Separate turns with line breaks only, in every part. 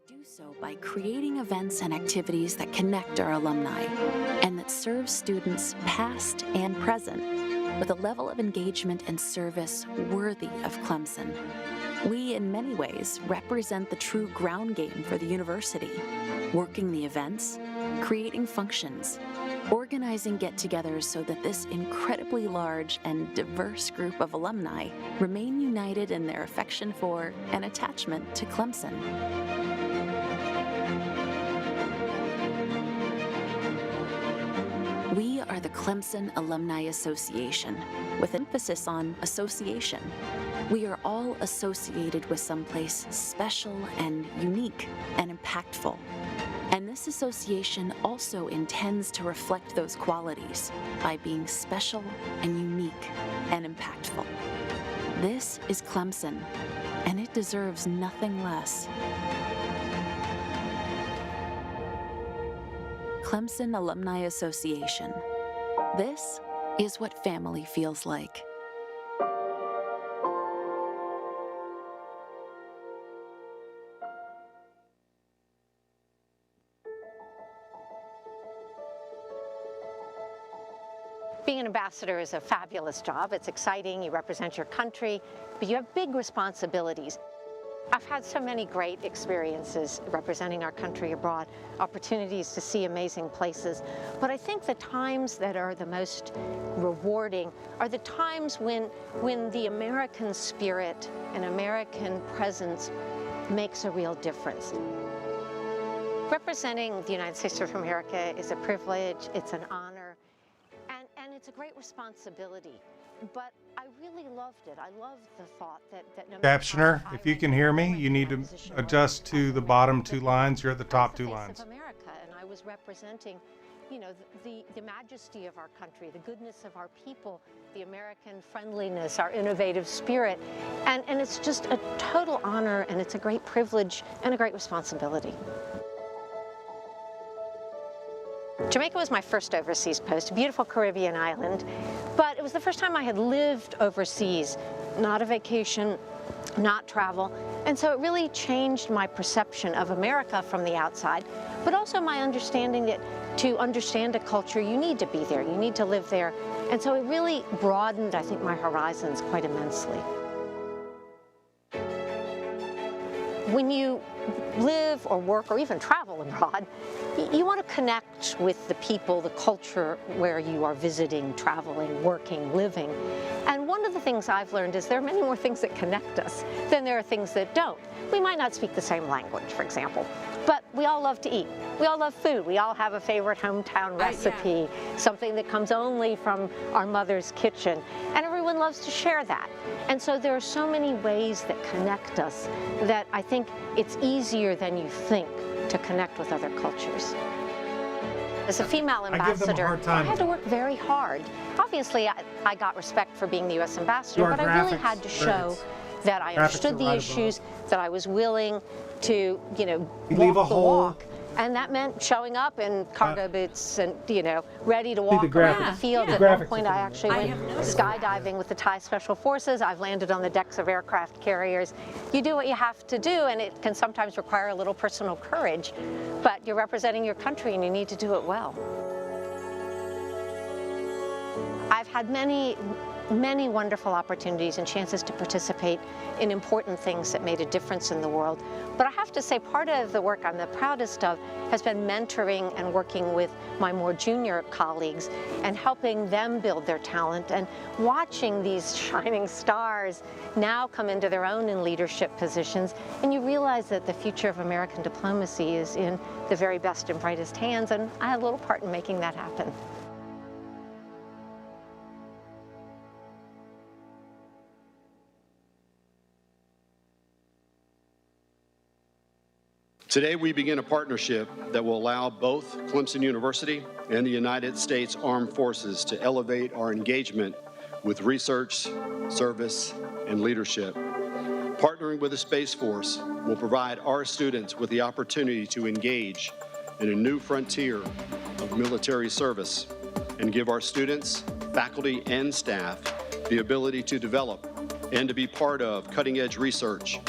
Do so by creating events and activities that connect our alumni and that serve students past and present with a level of engagement and service worthy of Clemson. We, in many ways, represent the true ground game for the university, working the events, creating functions, organizing get-togethers so that this incredibly large and diverse group of alumni remain united in their affection for and attachment to Clemson. We are the Clemson Alumni Association, with emphasis on association. We are all associated with someplace special and unique and impactful. And this association also intends to reflect those qualities by being special and unique and impactful. This is Clemson, and it deserves nothing less. Clemson Alumni Association. This is what family feels like.
Being an ambassador is a fabulous job. It's exciting, you represent your country, but you have big responsibilities. I've had so many great experiences representing our country abroad, opportunities to see amazing places, but I think the times that are the most rewarding are the times when the American spirit and American presence makes a real difference. Representing the United States of America is a privilege, it's an honor, and it's a great responsibility. But I really loved it. I loved the thought that no matter
Captioner,
how
if
I
you can hear me, you need to
position
adjust to the bottom two lines. You're at the top two lines.
Of America, and I was representing, you know, the majesty of our country, the goodness of our people, the American friendliness, our innovative spirit, and it's just a total honor, and it's a great privilege and a great responsibility. Jamaica was my first overseas post, a beautiful Caribbean island, but it was the first time I had lived overseas, not a vacation, not travel, and so it really changed my perception of America from the outside, but also my understanding that to understand a culture, you need to be there, you need to live there, and so it really broadened, I think, my horizons quite immensely. When you live or work or even travel abroad, you want to connect with the people, the culture where you are visiting, traveling, working, living. And one of the things I've learned is there are many more things that connect us than there are things that don't. We might not speak the same language, for example, but we all love to eat. We all love food. We all have a favorite hometown recipe, something that comes only from our mother's kitchen, and everyone loves to share that. And so there are so many ways that connect us that I think it's easier than you think to connect with other cultures. As a female ambassador, I had to work very hard. Obviously, I got respect for being the U.S. ambassador, but I really had to show that I understood the issues, that I was willing to, you know, walk the walk. And that meant showing up in cargo boots and, you know, ready to walk around the field. At one point, I actually went skydiving with the Thai Special Forces. I've landed on the decks of aircraft carriers. You do what you have to do, and it can sometimes require a little personal courage, but you're representing your country and you need to do it well. I've had many wonderful opportunities and chances to participate in important things that made a difference in the world. But I have to say, part of the work I'm the proudest of has been mentoring and working with my more junior colleagues and helping them build their talent and watching these shining stars now come into their own in leadership positions. And you realize that the future of American diplomacy is in the very best and brightest hands, and I had a little part in making that happen.
Today, we begin a partnership that will allow both Clemson University and the United States Armed Forces to elevate our engagement with research, service, and leadership. Partnering with the Space Force will provide our students with the opportunity to engage in a new frontier of military service and give our students, faculty, and staff the ability to develop and to be part of cutting-edge research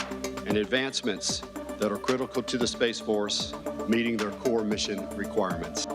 and advancements that are critical to the Space Force meeting their core mission requirements.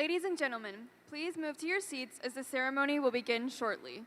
Ladies and gentlemen, please move to your seats as the ceremony will begin shortly.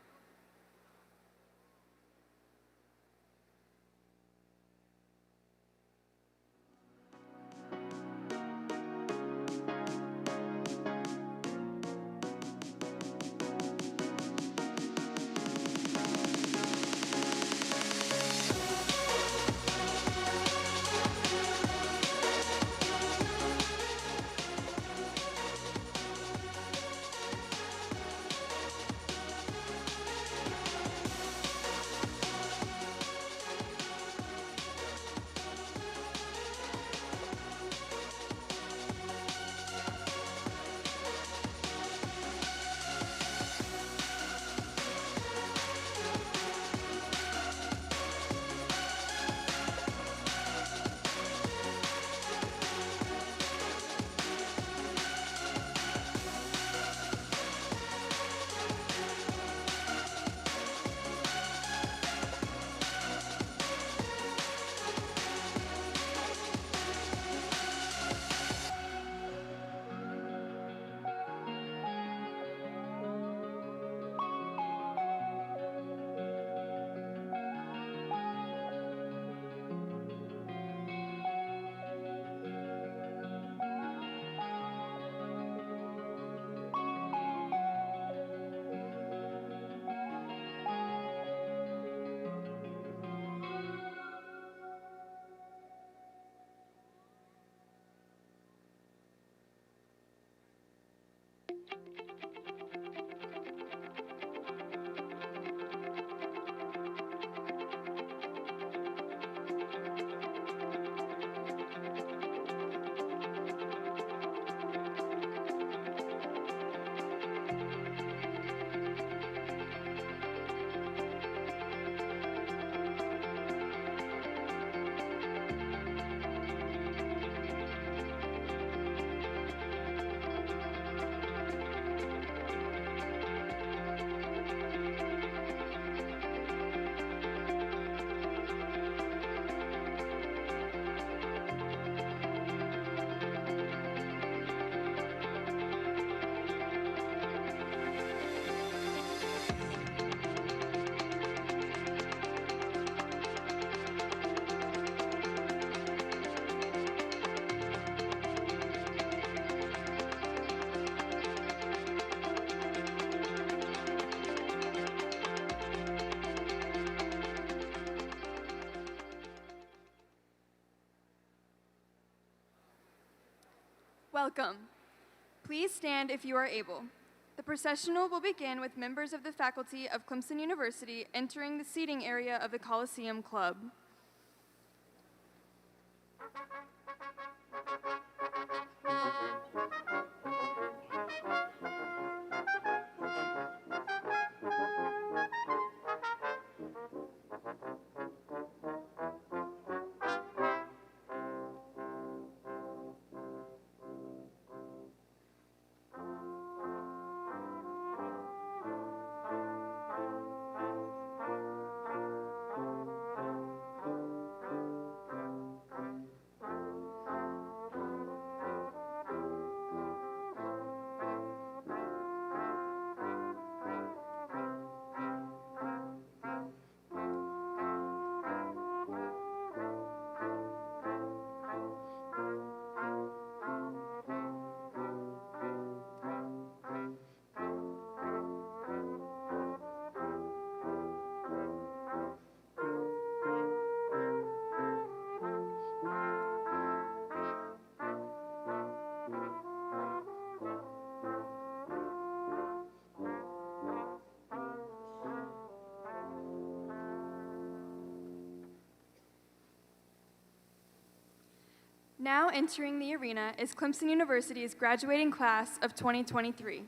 Welcome. Please stand if you are able. The processional will begin with members of the faculty of Clemson University entering the seating area of the Coliseum Club. Now entering the arena is Clemson University's graduating class of 2023.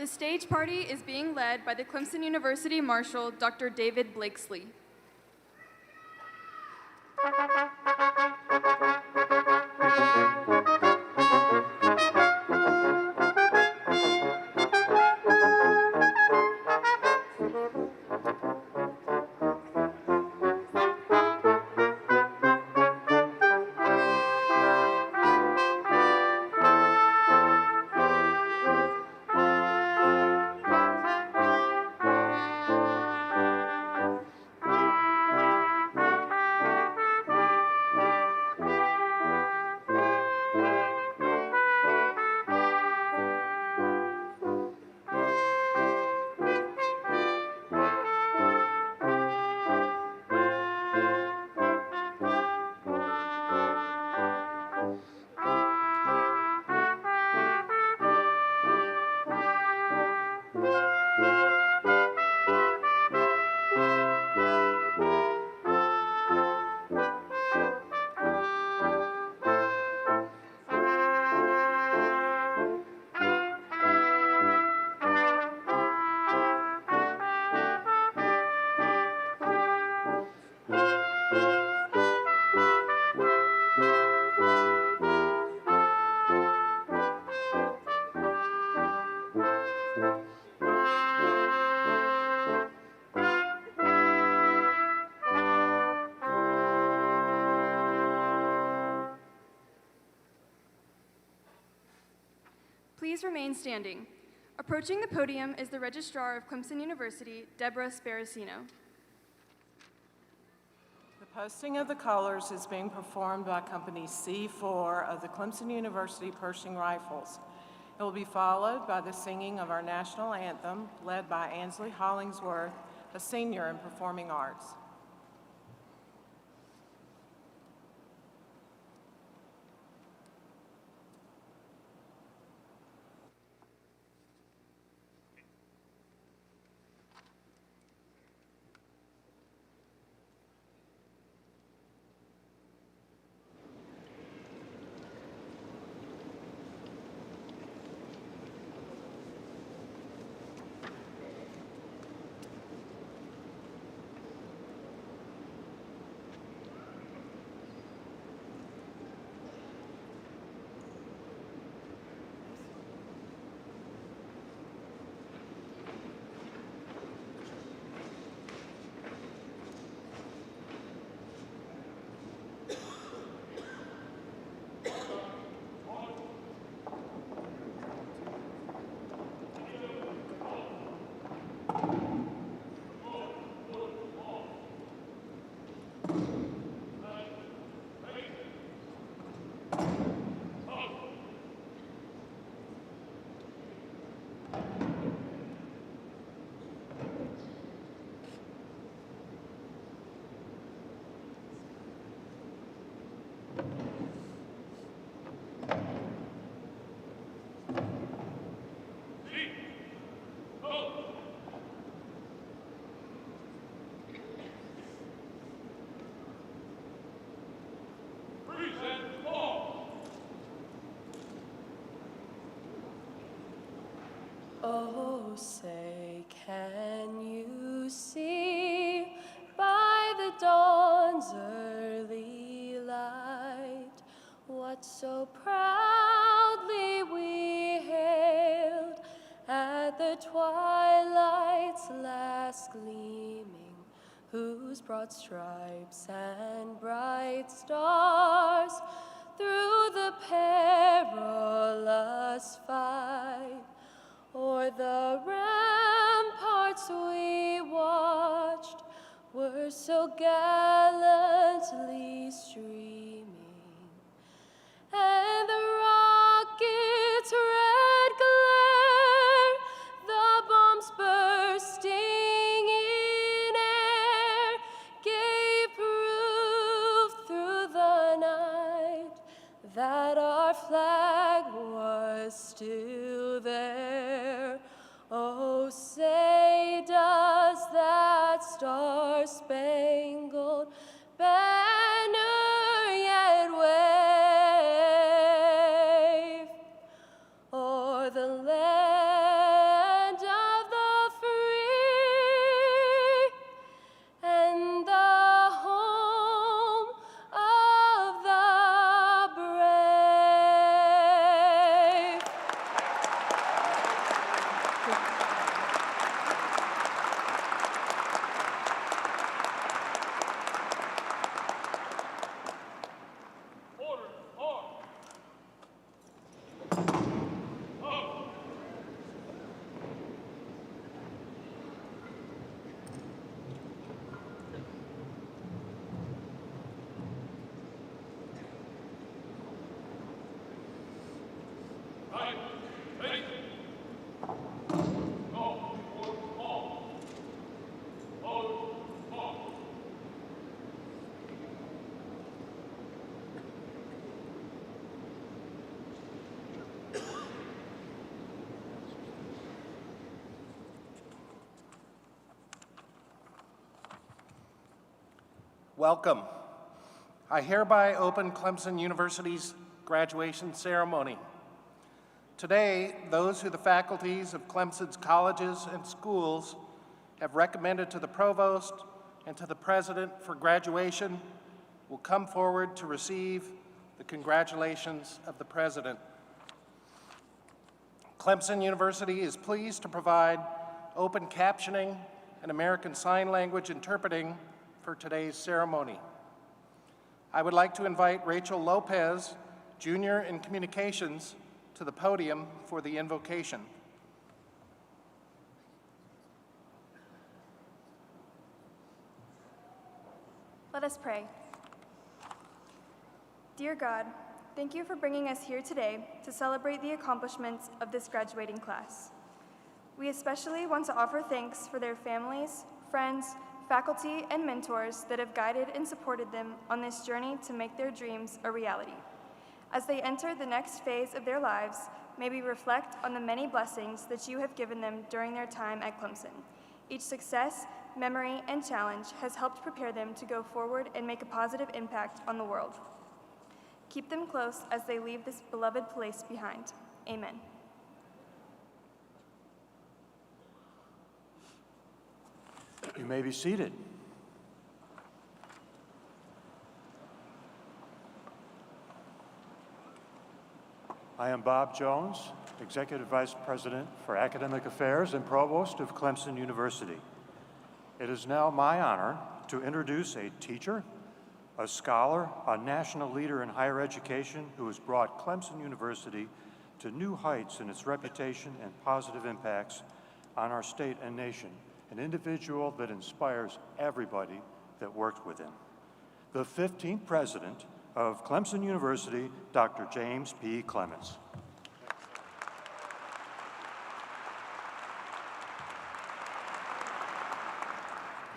The stage party is being led by the Clemson University Marshal, Dr. David Blakesley. Please remain standing. Approaching the podium is the Registrar of Clemson University, Deborah Sparacino.
The posting of the colors is being performed by Company C4 of the Clemson University Pershing Rifles. It will be followed by the singing of our national anthem, led by Ansley Hollingsworth, a senior in performing arts.
Oh, say, can you see by the dawn's early light what so proudly we hailed at the twilight's last gleaming, whose broad stripes and bright stars through the perilous fight o'er the ramparts we watched were so gallantly streaming, and the rocket's red glare, the bombs bursting in air, gave proof through the night that our flag was still there. Oh, say does that star-spangled banner yet wave o'er the land of the free and the home of the brave?
Welcome. I hereby open Clemson University's graduation ceremony. Today, those who the faculties of Clemson's colleges and schools have recommended to the provost and to the president for graduation will come forward to receive the congratulations of the president. Clemson University is pleased to provide open captioning and American Sign Language interpreting for today's ceremony. I would like to invite Rachel Lopez, Junior in Communications, to the podium for the invocation.
Let us pray. Dear God, thank you for bringing us here today to celebrate the accomplishments of this graduating class. We especially want to offer thanks for their families, friends, faculty, and mentors that have guided and supported them on this journey to make their dreams a reality. As they enter the next phase of their lives, may we reflect on the many blessings that you have given them during their time at Clemson. Each success, memory, and challenge has helped prepare them to go forward and make a positive impact on the world. Keep them close as they leave this beloved place behind. Amen.
You may be seated. I am Bob Jones, Executive Vice President for Academic Affairs and Provost of Clemson University. It is now my honor to introduce a teacher, a scholar, a national leader in higher education who has brought Clemson University to new heights in its reputation and positive impacts on our state and nation, an individual that inspires everybody that worked with him. The 15th president of Clemson University, Dr. James P. Clements.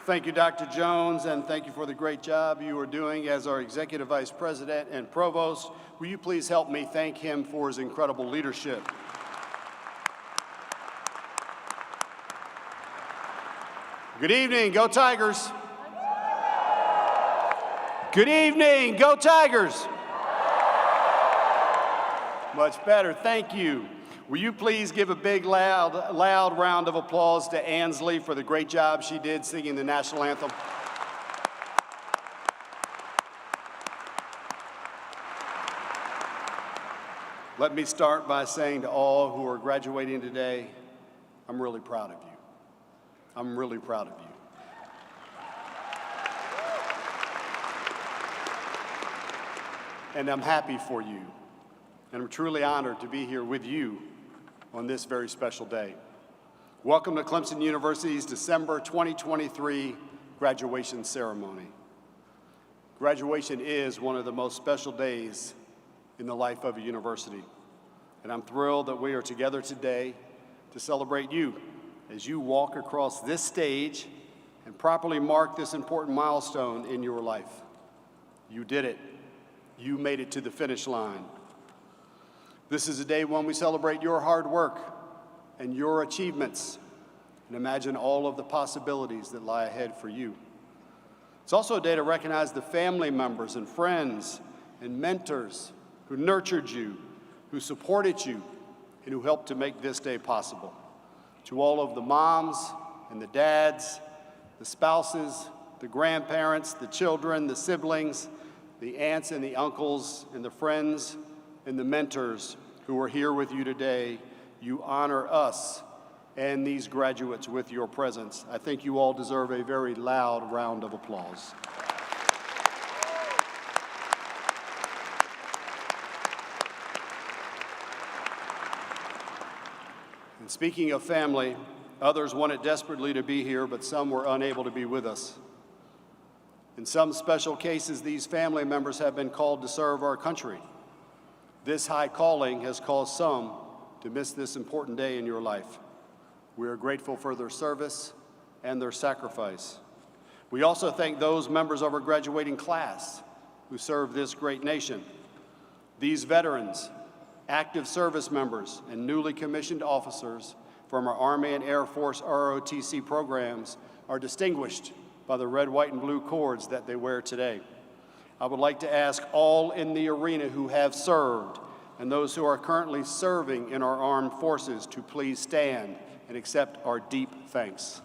Thank you, Dr. Jones, and thank you for the great job you are doing as our Executive Vice President and Provost. Will you please help me thank him for his incredible leadership? Good evening, go Tigers. Good evening, go Tigers. Much better, thank you. Will you please give a big, loud round of applause to Ansley for the great job she did singing the national anthem? Let me start by saying to all who are graduating today, I'm really proud of you. I'm really proud of you. And I'm happy for you. And I'm truly honored to be here with you on this very special day. Welcome to Clemson University's December 2023 graduation ceremony. Graduation is one of the most special days in the life of a university. And I'm thrilled that we are together today to celebrate you as you walk across this stage and properly mark this important milestone in your life. You did it. You made it to the finish line. This is a day when we celebrate your hard work and your achievements and imagine all of the possibilities that lie ahead for you. It's also a day to recognize the family members and friends and mentors who nurtured you, who supported you, and who helped to make this day possible. To all of the moms and the dads, the spouses, the grandparents, the children, the siblings, the aunts and the uncles, and the friends and the mentors who are here with you today, you honor us and these graduates with your presence. I think you all deserve a very loud round of applause. And speaking of family, others wanted desperately to be here, but some were unable to be with us. In some special cases, these family members have been called to serve our country. This high calling has caused some to miss this important day in your life. We are grateful for their service and their sacrifice. We also thank those members of our graduating class who serve this great nation. These veterans, active service members, and newly commissioned officers from our Army and Air Force ROTC programs are distinguished by the red, white, and blue cords that they wear today. I would like to ask all in the arena who have served and those who are currently serving in our armed forces to please stand and accept our deep thanks.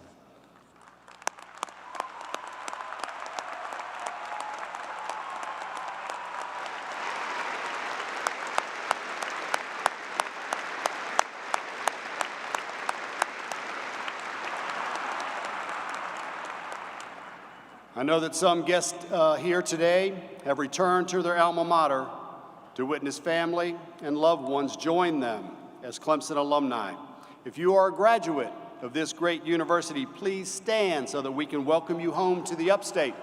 I know that some guests here today have returned to their alma mater to witness family and loved ones join them as Clemson alumni. If you are a graduate of this great university, please stand so that we can welcome you home to the upstate.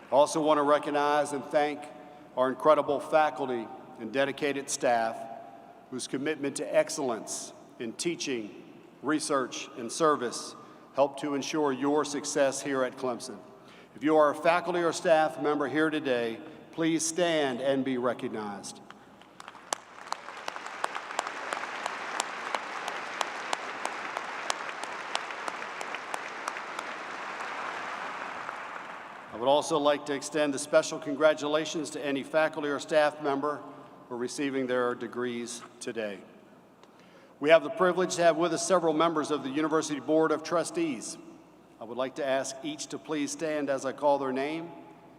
I also want to recognize and thank our incredible faculty and dedicated staff whose commitment to excellence in teaching, research, and service help to ensure your success here at Clemson. If you are a faculty or staff member here today, please stand and be recognized. I would also like to extend a special congratulations to any faculty or staff member for receiving their degrees today. We have the privilege to have with us several members of the University Board of Trustees. I would like to ask each to please stand as I call their name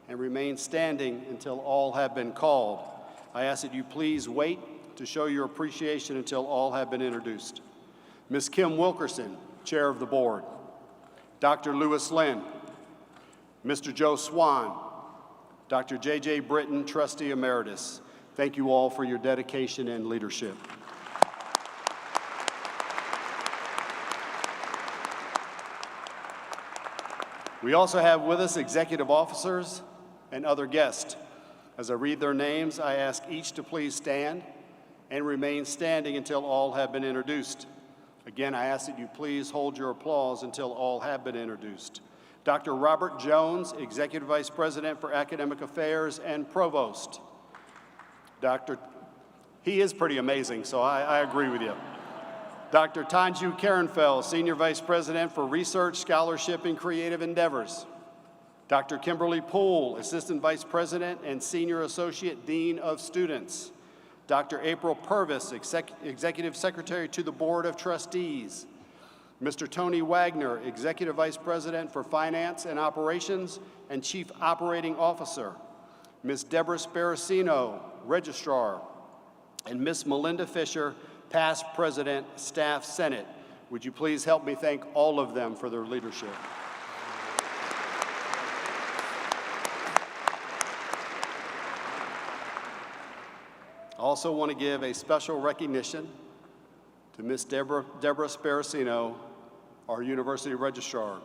and remain standing until all have been called. I ask that you please wait to show your appreciation until all have been introduced. Ms. Kim Wilkerson, Chair of the Board. Dr. Lewis Lynn. Mr. Joe Swan, Dr. J.J. Britton, Trustee Emeritus. Thank you all for your dedication and leadership. We also have with us executive officers and other guests. As I read their names, I ask each to please stand and remain standing until all have been introduced. Again, I ask that you please hold your applause until all have been introduced. Dr. Robert Jones, Executive Vice President for Academic Affairs and Provost. He is pretty amazing, so I agree with you. Dr. Tanju Karenfeld, Senior Vice President for Research, Scholarship, and Creative Endeavors. Dr. Kimberly Poole, Assistant Vice President and Senior Associate Dean of Students. Dr. April Purvis, Executive Secretary to the Board of Trustees. Mr. Tony Wagner, Executive Vice President for Finance and Operations and Chief Operating Officer. Ms. Deborah Sparacino, Registrar. And Ms. Melinda Fisher, Past President, Staff Senate. Would you please help me thank all of them for their leadership? I also want to give a special recognition to Ms. Deborah Sparacino, our University Registrar.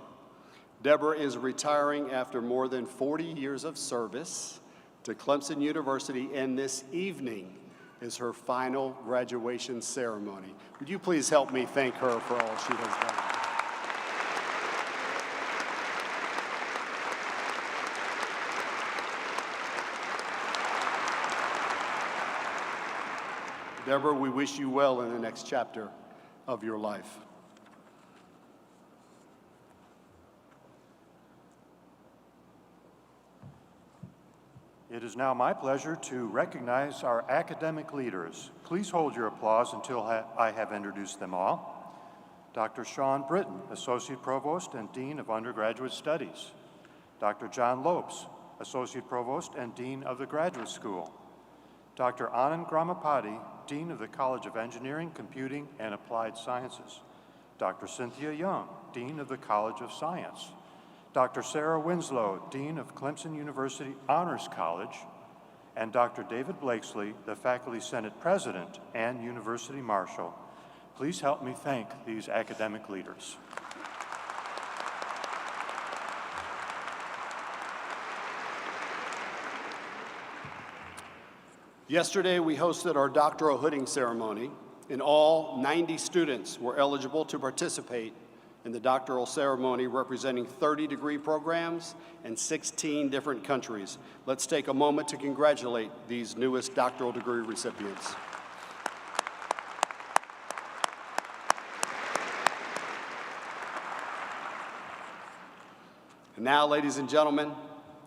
Deborah is retiring after more than 40 years of service to Clemson University, and this evening is her final graduation ceremony. Would you please help me thank her for all she has done? Deborah, we wish you well in the next chapter of your life.
It is now my pleasure to recognize our academic leaders. Please hold your applause until I have introduced them all. Dr. Sean Britton, Associate Provost and Dean of Undergraduate Studies. Dr. John Lopes, Associate Provost and Dean of the Graduate School. Dr. Anand Gramapati, Dean of the College of Engineering, Computing, and Applied Sciences. Dr. Cynthia Young, Dean of the College of Science. Dr. Sarah Winslow, Dean of Clemson University Honors College, and Dr. David Blakesley, the Faculty Senate President and University Marshal. Please help me thank these academic leaders.
Yesterday, we hosted our doctoral hooding ceremony, and all 90 students were eligible to participate in the doctoral ceremony, representing 30 degree programs and 16 different countries. Let's take a moment to congratulate these newest doctoral degree recipients. And now, ladies and gentlemen,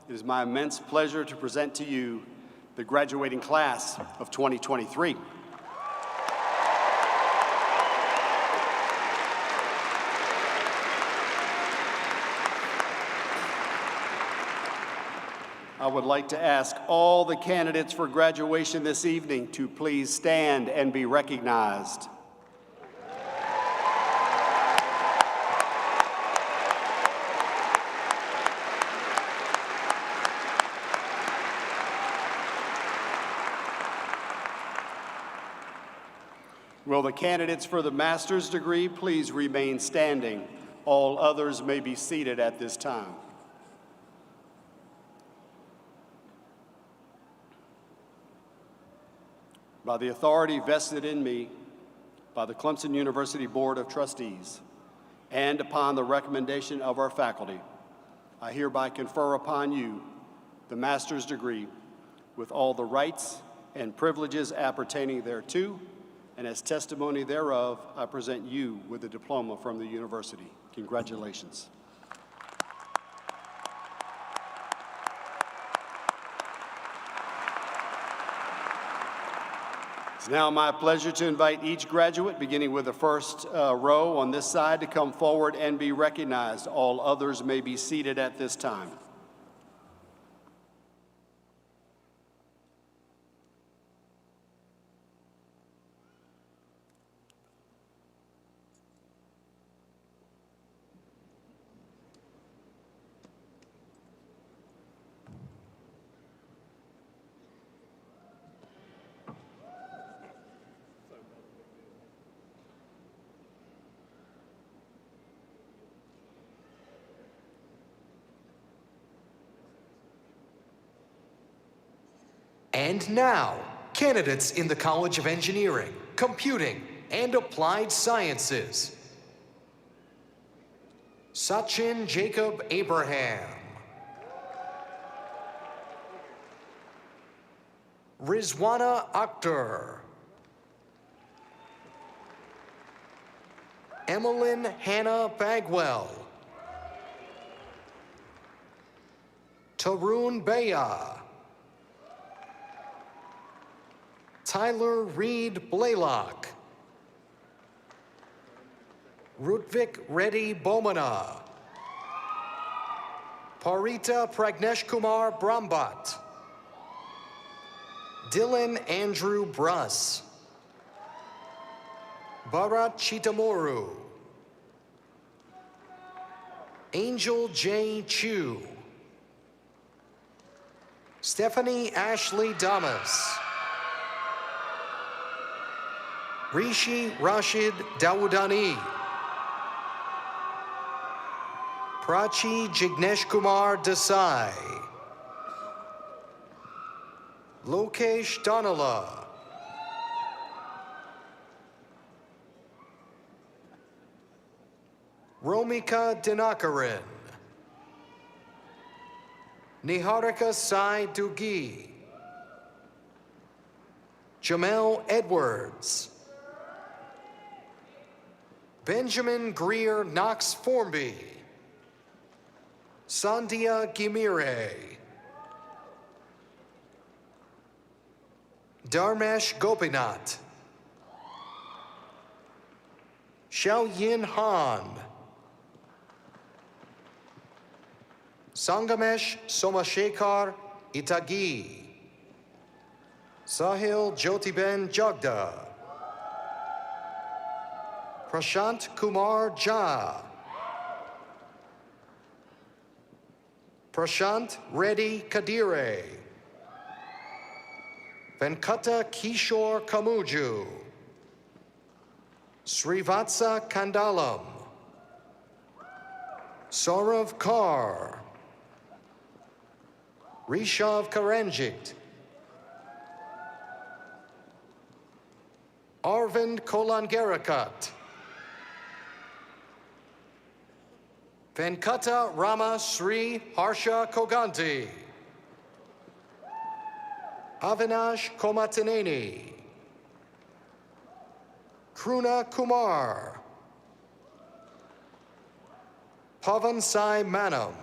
it is my immense pleasure to present to you the graduating class of 2023. I would like to ask all the candidates for graduation this evening to please stand and be recognized. Will the candidates for the master's degree please remain standing? All others may be seated at this time. By the authority vested in me by the Clemson University Board of Trustees, and upon the recommendation of our faculty, I hereby confer upon you the master's degree with all the rights and privileges appertaining thereto, and as testimony thereof, I present you with a diploma from the university. Congratulations. It's now my pleasure to invite each graduate, beginning with the first row on this side, to come forward and be recognized. All others may be seated at this time.
And now, candidates in the College of Engineering, Computing, and Applied Sciences. Sachin Jacob Abraham. Rizwana Akhtar. Emmeline Hannah Bagwell. Tarun Beya. Tyler Reed Blaylock. Rutvik Reddy Bomana. Parita Pragnesh Kumar Brahmbat. Dylan Andrew Bruss. Bharat Chitamoru. Angel J. Chu. Stephanie Ashley Damas. Rishi Rashid Dawoodani. Prachi Jignesh Kumar Desai. Lokesh Donala. Romika Dinakaran. Niharika Sai Dugi. Jamel Edwards. Benjamin Greer Knox Formby. Sandhya Gimire. Dharmesh Gopinath. Xiao Yin Han. Sangamesh Somashekar Itagi. Sahil Jyotiben Jagda. Prashant Kumar Jha. Prashant Reddy Kadire. Venkata Kishore Kamuju. Srivatsa Kandalam. Saurav Kar. Rishav Karanjit. Arvind Kolangarakat. Venkata Rama Sri Harsha Koganti. Avinash Komataneni. Kruna Kumar. Pavan Sai Manam.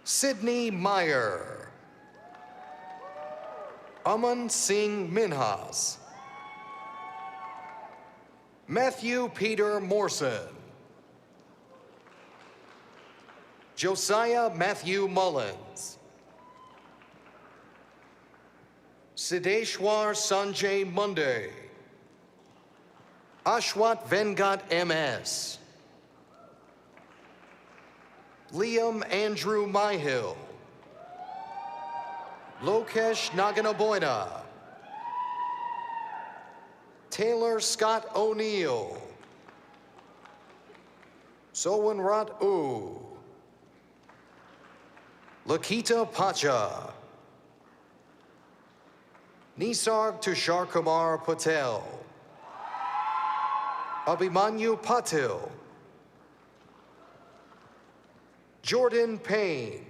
Sydney Meyer. Aman Singh Minhas. Matthew Peter Morrison. Josiah Matthew Mullins. Siddeshwar Sanjay Munday. Ashwat Vengat MS. Liam Andrew Myhill. Lokesh Naganaboyna. Taylor Scott O'Neill. Sowanrat U. Lakita Pacha. Nisarg Tushar Kumar Patel. Abhimanyu Patil. Jordan Payne.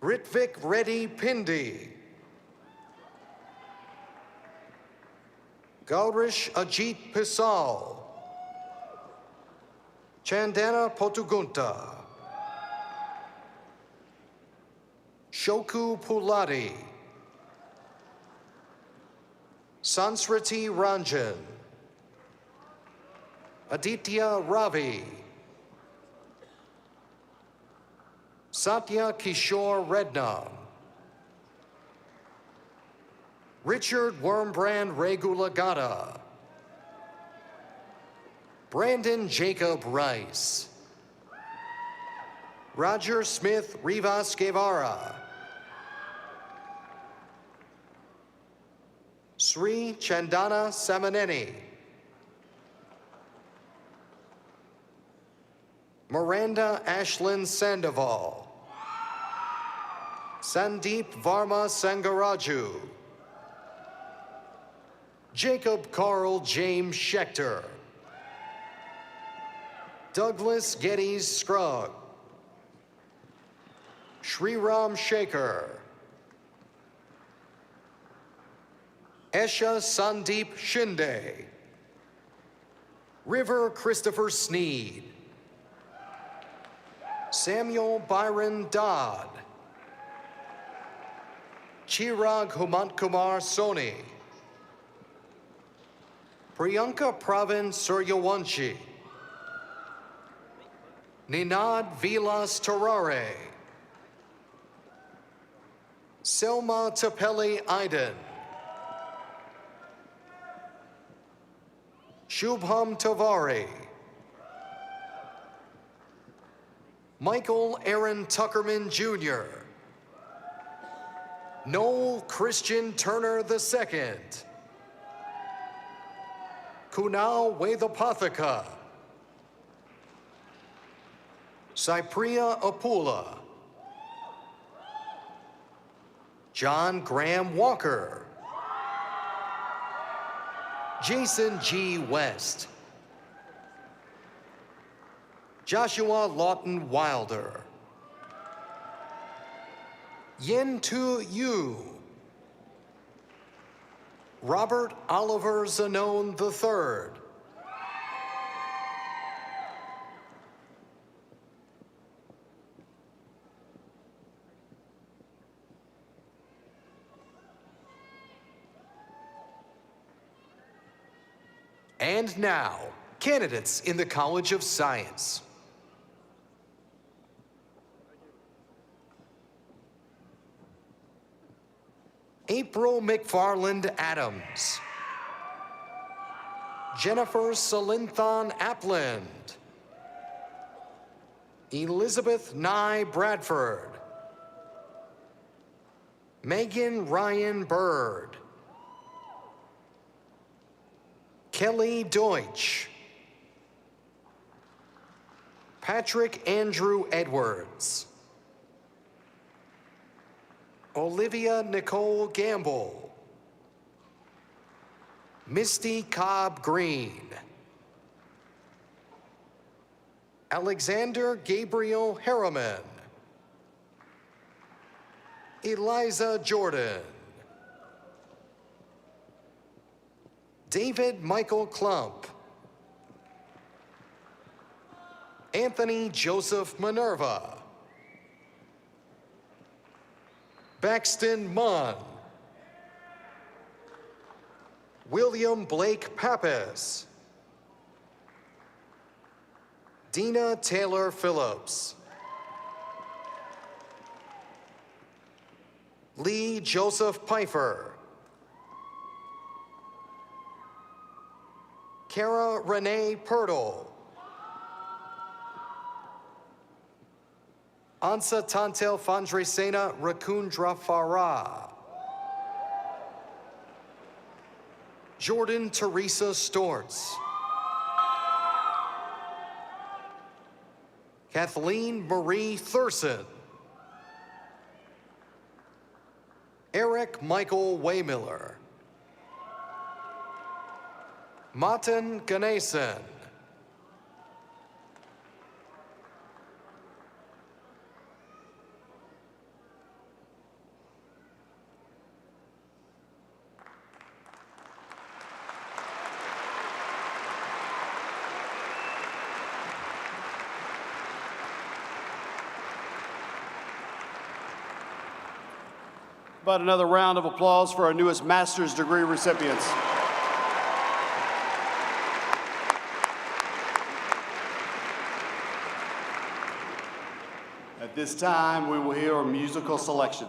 Ritvik Reddy Pindi. Gaurish Ajit Pisal. Chandana Potugunta. Shoku Pulati. Sansriti Ranjan. Aditya Ravi. Satya Kishore Rednam. Richard Wormbrand Regulagata. Brandon Jacob Rice. Roger Smith Rivas Guevara. Sri Chandana Samaneni. Miranda Ashlyn Sandoval. Sandeep Varma Sangaraju. Jacob Carl James Schechter. Douglas Geddes Scrugg. Shriram Shaker. Esha Sandeep Shinde, River Christopher Sneed, Samuel Byron Dodd, Chirag Humant Kumar Soni, Priyanka Pravin Suryawanshi, Ninad Vilas Tarare, Selma Tapeli Iden, Shubham Tavari, Michael Aaron Tuckerman Jr., Noel Christian Turner II, Kunal Vedapathaka, Cypriya Apula, John Graham Walker, Jason G. West, Joshua Lawton Wilder, Yen Tu Yu, Robert Oliver Zanone III, and now, candidates in the College of Science. April McFarland Adams, Jennifer Salinthan Apland, Elizabeth Nye Bradford, Megan Ryan Bird, Kelly Deutsch, Patrick Andrew Edwards, Olivia Nicole Gamble, Misty Cobb Green, Alexander Gabriel Harriman, Eliza Jordan, David Michael Klump, Anthony Joseph Minerva, Baxton Munn, William Blake Pappas, Dina Taylor Phillips, Lee Joseph Pfeiffer, Kara Renee Pirtle, Ansa Tantel Fandresena Rakundra Farah, Jordan Teresa Stortz, Kathleen Marie Thurston, Eric Michael Waymiller, Matan Ganesan,
About another round of applause for our newest master's degree recipients. At this time, we will hear a musical selection.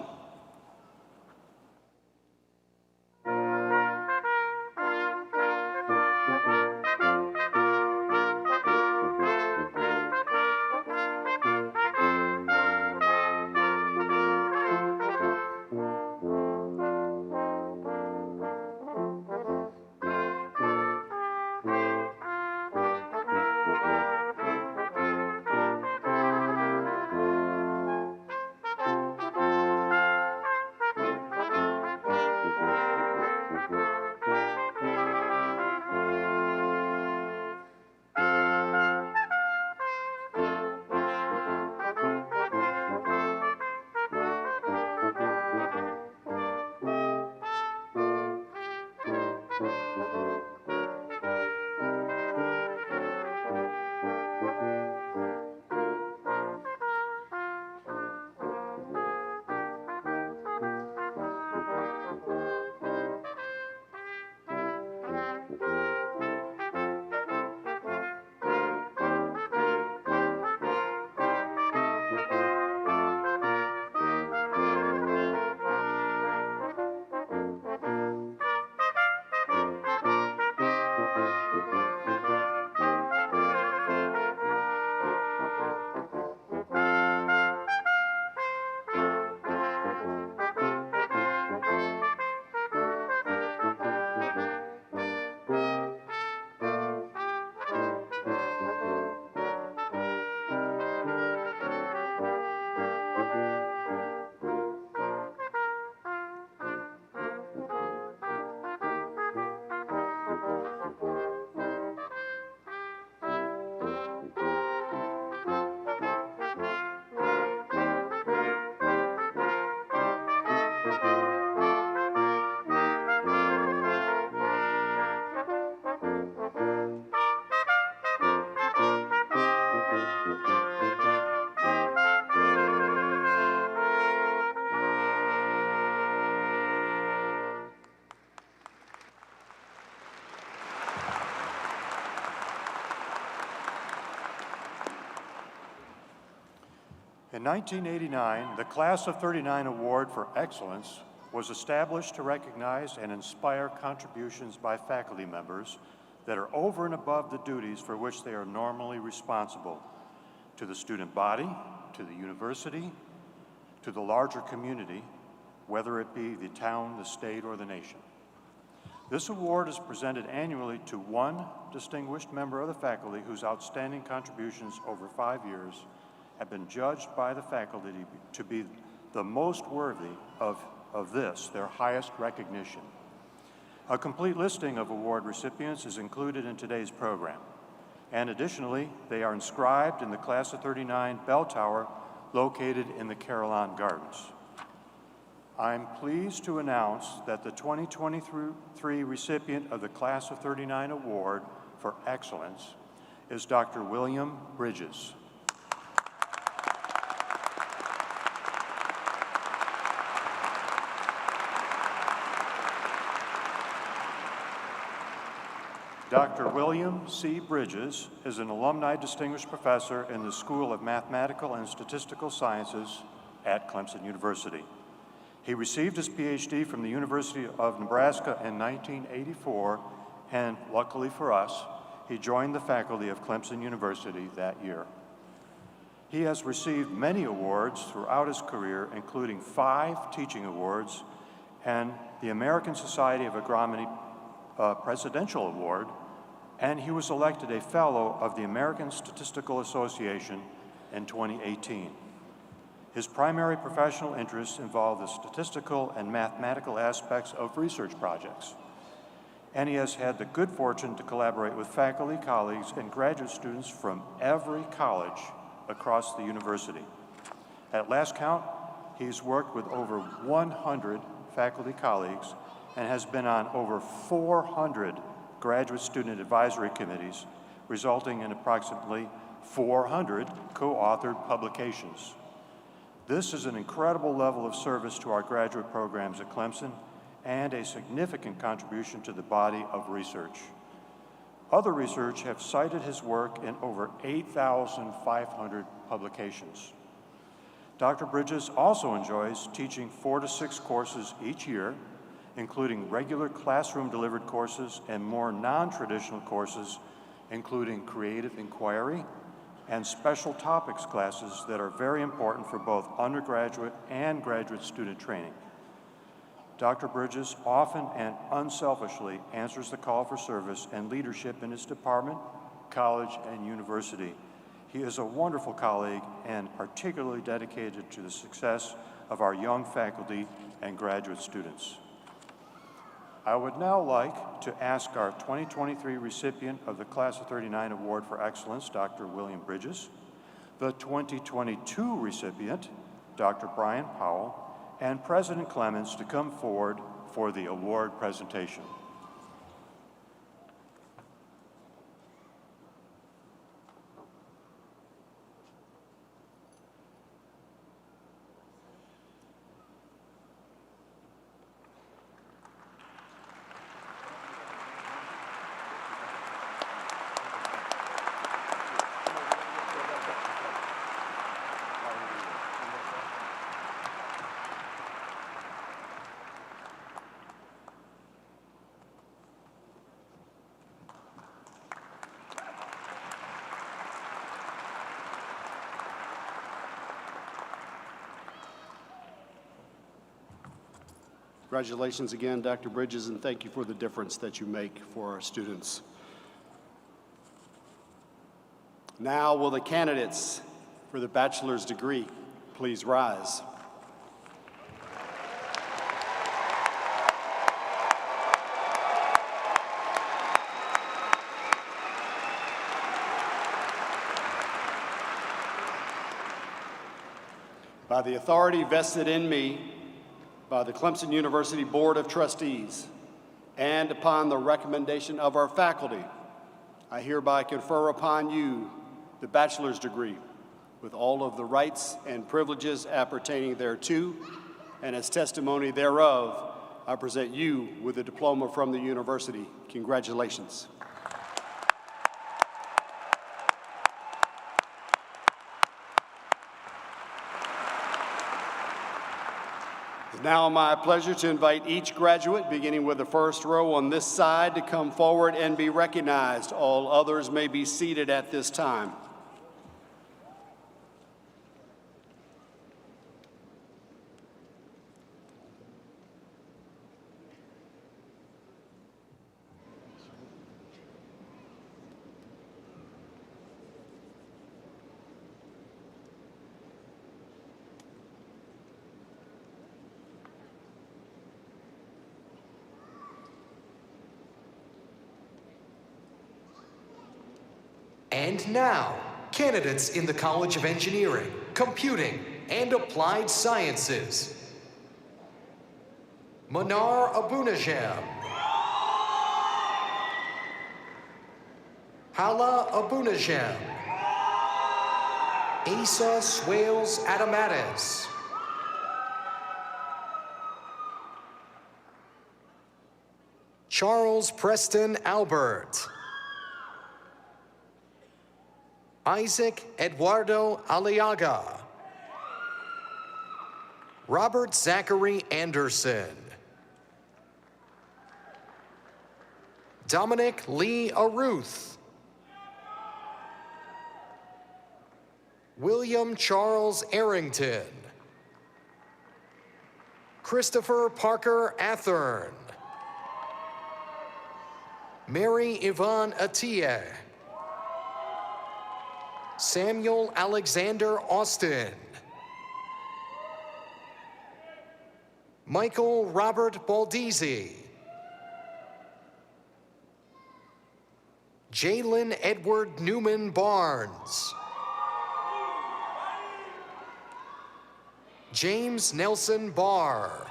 In 1989, the Class of '39 Award for Excellence was established to recognize and inspire contributions by faculty members that are over and above the duties for which they are normally responsible to the student body, to the university, to the larger community, whether it be the town, the state, or the nation. This award is presented annually to one distinguished member of the faculty whose outstanding contributions over 5 years have been judged by the faculty to be the most worthy of this, their highest recognition. A complete listing of award recipients is included in today's program. And additionally, they are inscribed in the Class of '39 bell tower located in the Carillon Gardens. I'm pleased to announce that the 2023 recipient of the Class of '39 Award for Excellence is Dr. William Bridges. Dr. William C. Bridges is an alumni distinguished professor in the School of Mathematical and Statistical Sciences at Clemson University. He received his PhD from the University of Nebraska in 1984, and luckily for us, he joined the faculty of Clemson University that year. He has received many awards throughout his career, including 5 teaching awards and the American Society of Agronomy Presidential Award, and he was elected a Fellow of the American Statistical Association in 2018. His primary professional interests involve the statistical and mathematical aspects of research projects, and he has had the good fortune to collaborate with faculty, colleagues, and graduate students from every college across the university. At last count, he's worked with over 100 faculty colleagues and has been on over 400 graduate student advisory committees, resulting in approximately 400 co-authored publications. This is an incredible level of service to our graduate programs at Clemson and a significant contribution to the body of research. Other research have cited his work in over 8,500 publications. Dr. Bridges also enjoys teaching 4 to 6 courses each year, including regular classroom-delivered courses and more non-traditional courses, including creative inquiry and special topics classes that are very important for both undergraduate and graduate student training. Dr. Bridges often and unselfishly answers the call for service and leadership in his department, college, and university. He is a wonderful colleague and particularly dedicated to the success of our young faculty and graduate students. I would now like to ask our 2023 recipient of the Class of '39 Award for Excellence, Dr. William Bridges, the 2022 recipient, Dr. Brian Powell, and President Clemens to come forward for the award presentation.
Congratulations again, Dr. Bridges, and thank you for the difference that you make for our students. Now, will the candidates for the bachelor's degree please rise? By the authority vested in me by the Clemson University Board of Trustees, and upon the recommendation of our faculty, I hereby confer upon you the bachelor's degree with all of the rights and privileges appertaining thereto, and as testimony thereof, I present you with a diploma from the university. Congratulations. Now my pleasure to invite each graduate, beginning with the first row on this side, to come forward and be recognized. All others may be seated at this time.
And now, candidates in the College of Engineering, Computing, and Applied Sciences. Manar Abunajem. Hala Abunajem. Asa Swales Adamatis. Charles Preston Albert. Isaac Eduardo Aliaga. Robert Zachary Anderson. Dominic Lee Aruth. William Charles Arrington. Christopher Parker Athern. Mary Yvonne Atieh. Samuel Alexander Austin. Michael Robert Baldizzi. Jalen Edward Newman Barnes. James Nelson Barr.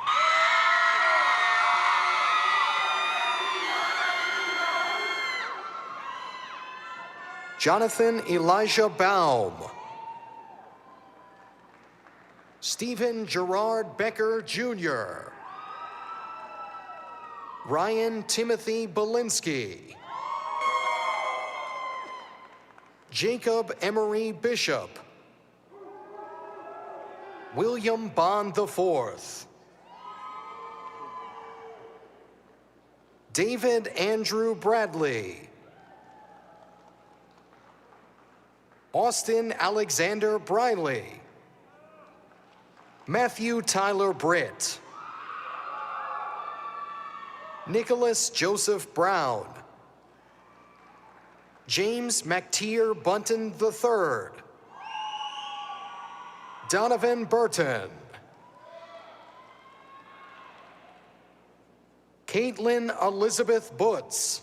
Jonathan Elijah Baum. Stephen Gerard Becker Jr. Ryan Timothy Belinsky. Jacob Emery Bishop. William Bond IV. David Andrew Bradley. Austin Alexander Briley. Matthew Tyler Britt. Nicholas Joseph Brown. James McTeer Bunton III. Donovan Burton. Caitlin Elizabeth Butts.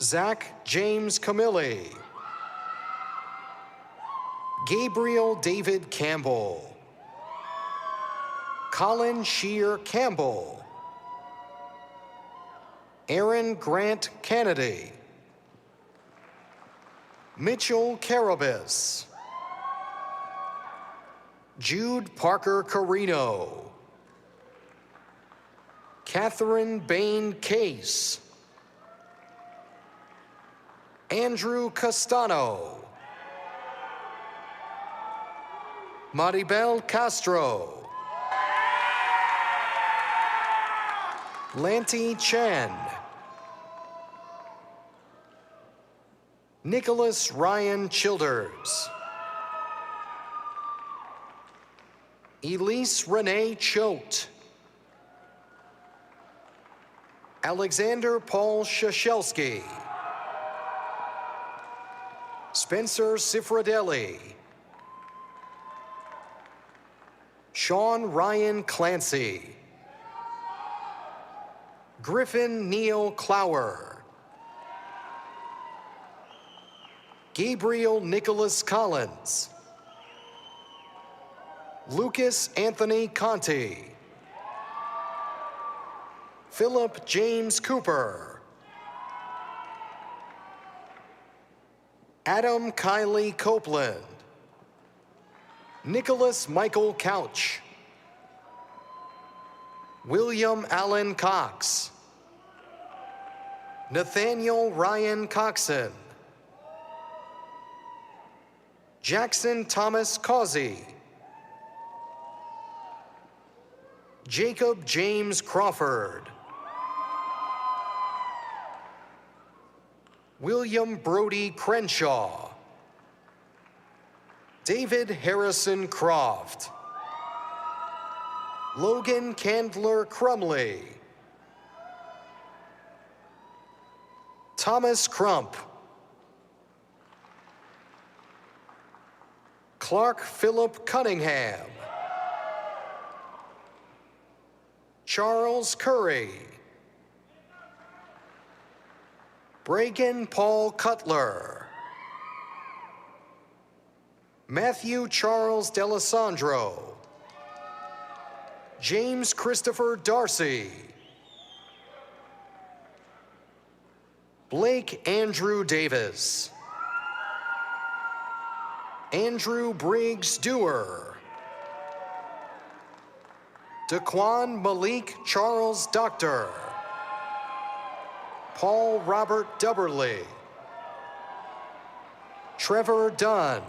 Zach James Camilli. Gabriel David Campbell. Colin Shear Campbell. Aaron Grant Kennedy. Mitchell Carabas. Jude Parker Carino. Catherine Bain Case. Andrew Castano. Maribel Castro. Lanty Chan. Nicholas Ryan Childers. Elise Renee Choate. Alexander Paul Shashelsky. Spencer Cifradelli. Sean Ryan Clancy. Griffin Neal Clower. Gabriel Nicholas Collins. Lucas Anthony Conti. Philip James Cooper. Adam Kylie Copeland. Nicholas Michael Couch. William Allen Cox. Nathaniel Ryan Coxon. Jackson Thomas Causey. Jacob James Crawford. William Brody Crenshaw. David Harrison Croft. Logan Candler Crumley. Thomas Crump. Clark Philip Cunningham. Charles Curry. Bragan Paul Cutler. Matthew Charles D'Alessandro. James Christopher Darcy. Blake Andrew Davis. Andrew Briggs Dewar. Daquan Malik Charles Doctor. Paul Robert Dubberly. Trevor Dunn.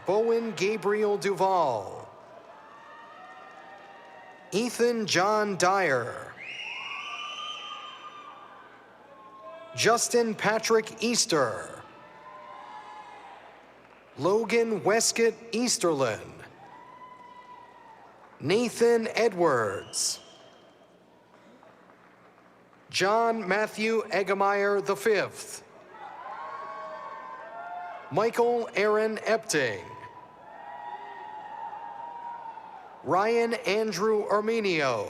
Bowen Gabriel Duval. Ethan John Dyer. Justin Patrick Easter. Logan Weskett Easterlin. Nathan Edwards. John Matthew Eggemeyer V. Michael Aaron Epting. Ryan Andrew Armenio.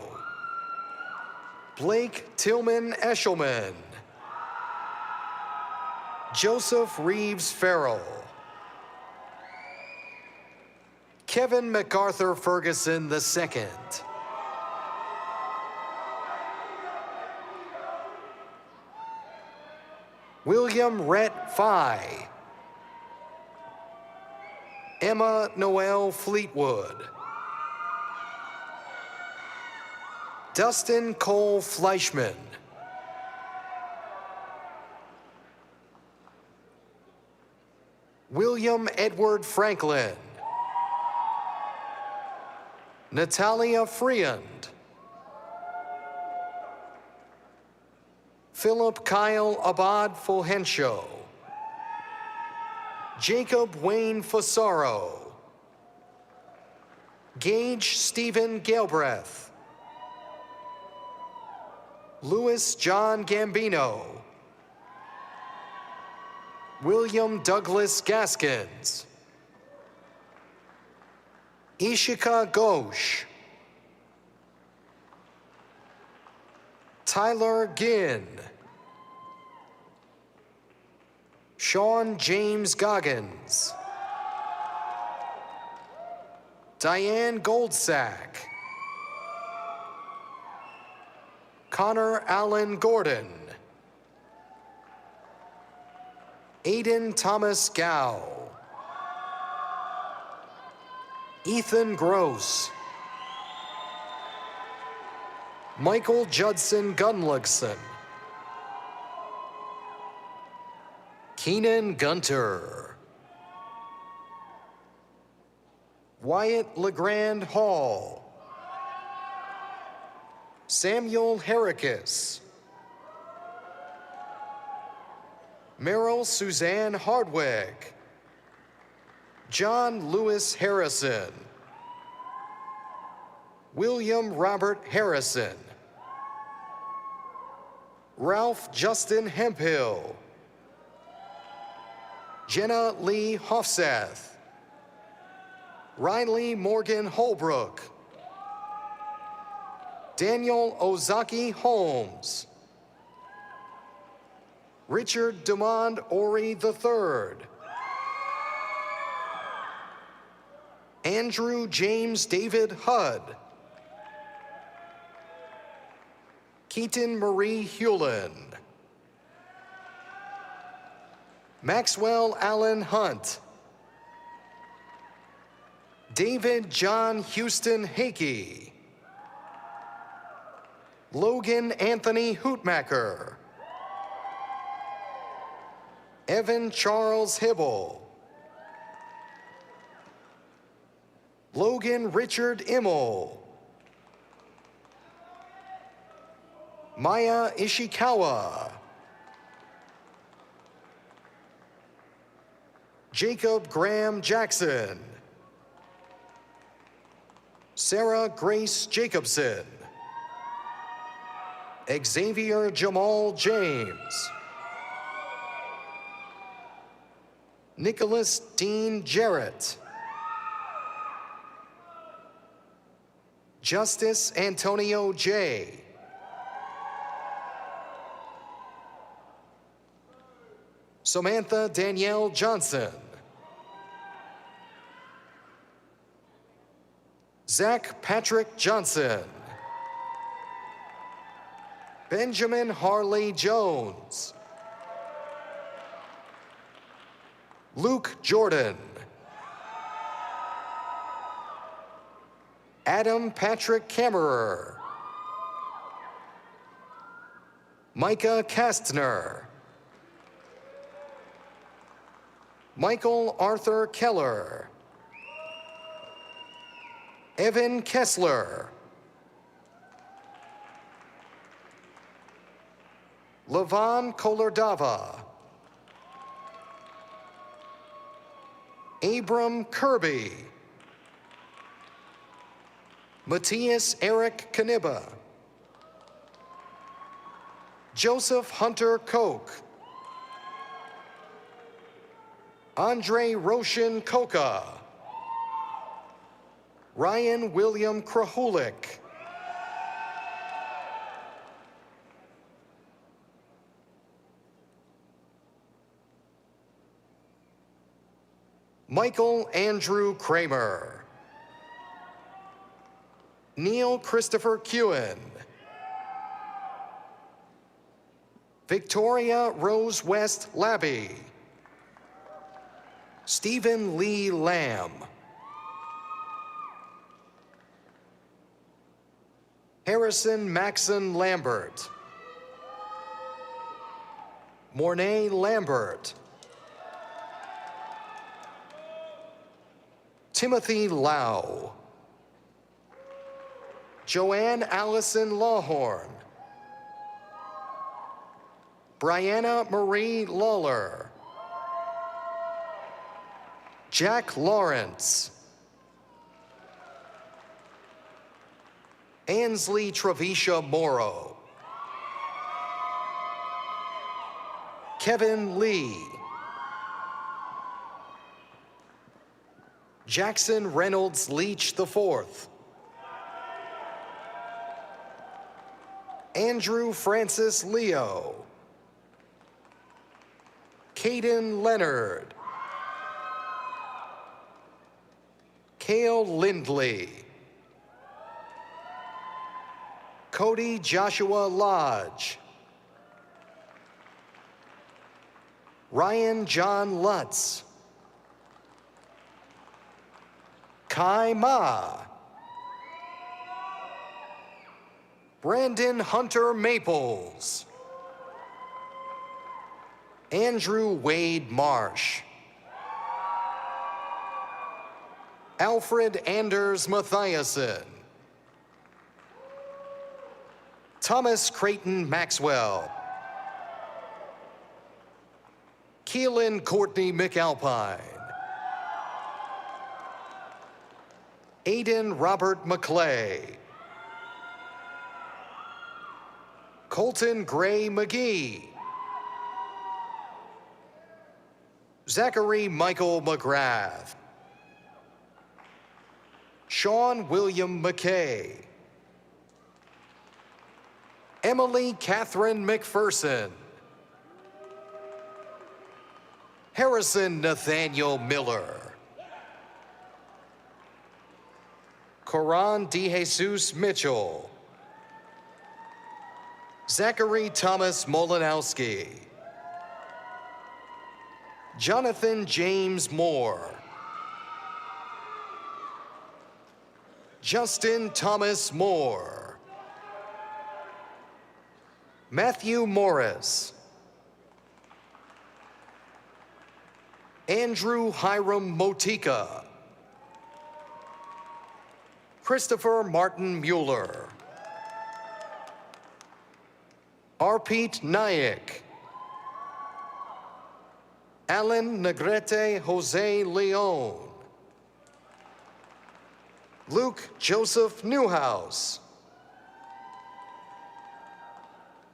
Blake Tillman Eshelman. Joseph Reeves Farrell. Kevin MacArthur Ferguson II. William Rhett Fye. Emma Noel Fleetwood. Dustin Cole Fleischman. William Edward Franklin. Natalia Freand. Philip Kyle Abad Fulgencio. Jacob Wayne Fasaro. Gage Stephen Galbraith. Louis John Gambino. William Douglas Gaskins. Ishika Ghosh. Tyler Ginn. Sean James Goggins. Diane Goldsack. Connor Allen Gordon. Aiden Thomas Gow. Ethan Gross. Michael Judson Gunlugson. Keenan Gunter. Wyatt LeGrand Hall. Samuel Herricus. Meryl Suzanne Hardwig. John Lewis Harrison. William Robert Harrison. Ralph Justin Hemphill. Jenna Lee Hofseth. Riley Morgan Holbrook. Daniel Ozaki Holmes. Richard Dumond Ori III. Andrew James David Hudd. Keaton Marie Hewlin. Maxwell Allen Hunt. David John Houston Hakey. Logan Anthony Hootmacher. Evan Charles Hibble. Logan Richard Immel, Maya Ishikawa, Jacob Graham Jackson, Sarah Grace Jacobson, Xavier Jamal James, Nicholas Dean Jarrett, Justice Antonio J. Samantha Danielle Johnson, Zach Patrick Johnson, Benjamin Harley Jones, Luke Jordan, Adam Patrick Kammerer, Micah Kastner, Michael Arthur Keller, Evan Kessler, Levon Kolardava, Abram Kirby, Matthias Eric Kaniba, Joseph Hunter Koch, Andre Roshan Koka, Ryan William Krahulik, Michael Andrew Kramer, Neil Christopher Kewen, Victoria Rose West Labby, Stephen Lee Lamb, Harrison Maxon Lambert, Mornay Lambert, Timothy Lau, Joanne Allison Lawhorn, Brianna Marie Lawler, Jack Lawrence, Ansley Trevisha Morrow, Kevin Lee, Jackson Reynolds Leach IV, Andrew Francis Leo, Caden Leonard, Cale Lindley, Cody Joshua Lodge, Ryan John Lutz, Kai Ma, Brandon Hunter Maples, Andrew Wade Marsh, Alfred Anders Mathiasen, Thomas Creighton Maxwell, Keelan Courtney McAlpine, Aiden Robert McClay, Colton Gray McGee, Zachary Michael McGrath, Sean William McKay, Emily Catherine McPherson, Harrison Nathaniel Miller, Coran DeJesus Mitchell, Zachary Thomas Molinowski, Jonathan James Moore, Justin Thomas Moore, Matthew Morris, Andrew Hiram Motika, Christopher Martin Mueller. Arpit Naik. Alan Negrete Jose Leon. Luke Joseph Newhouse.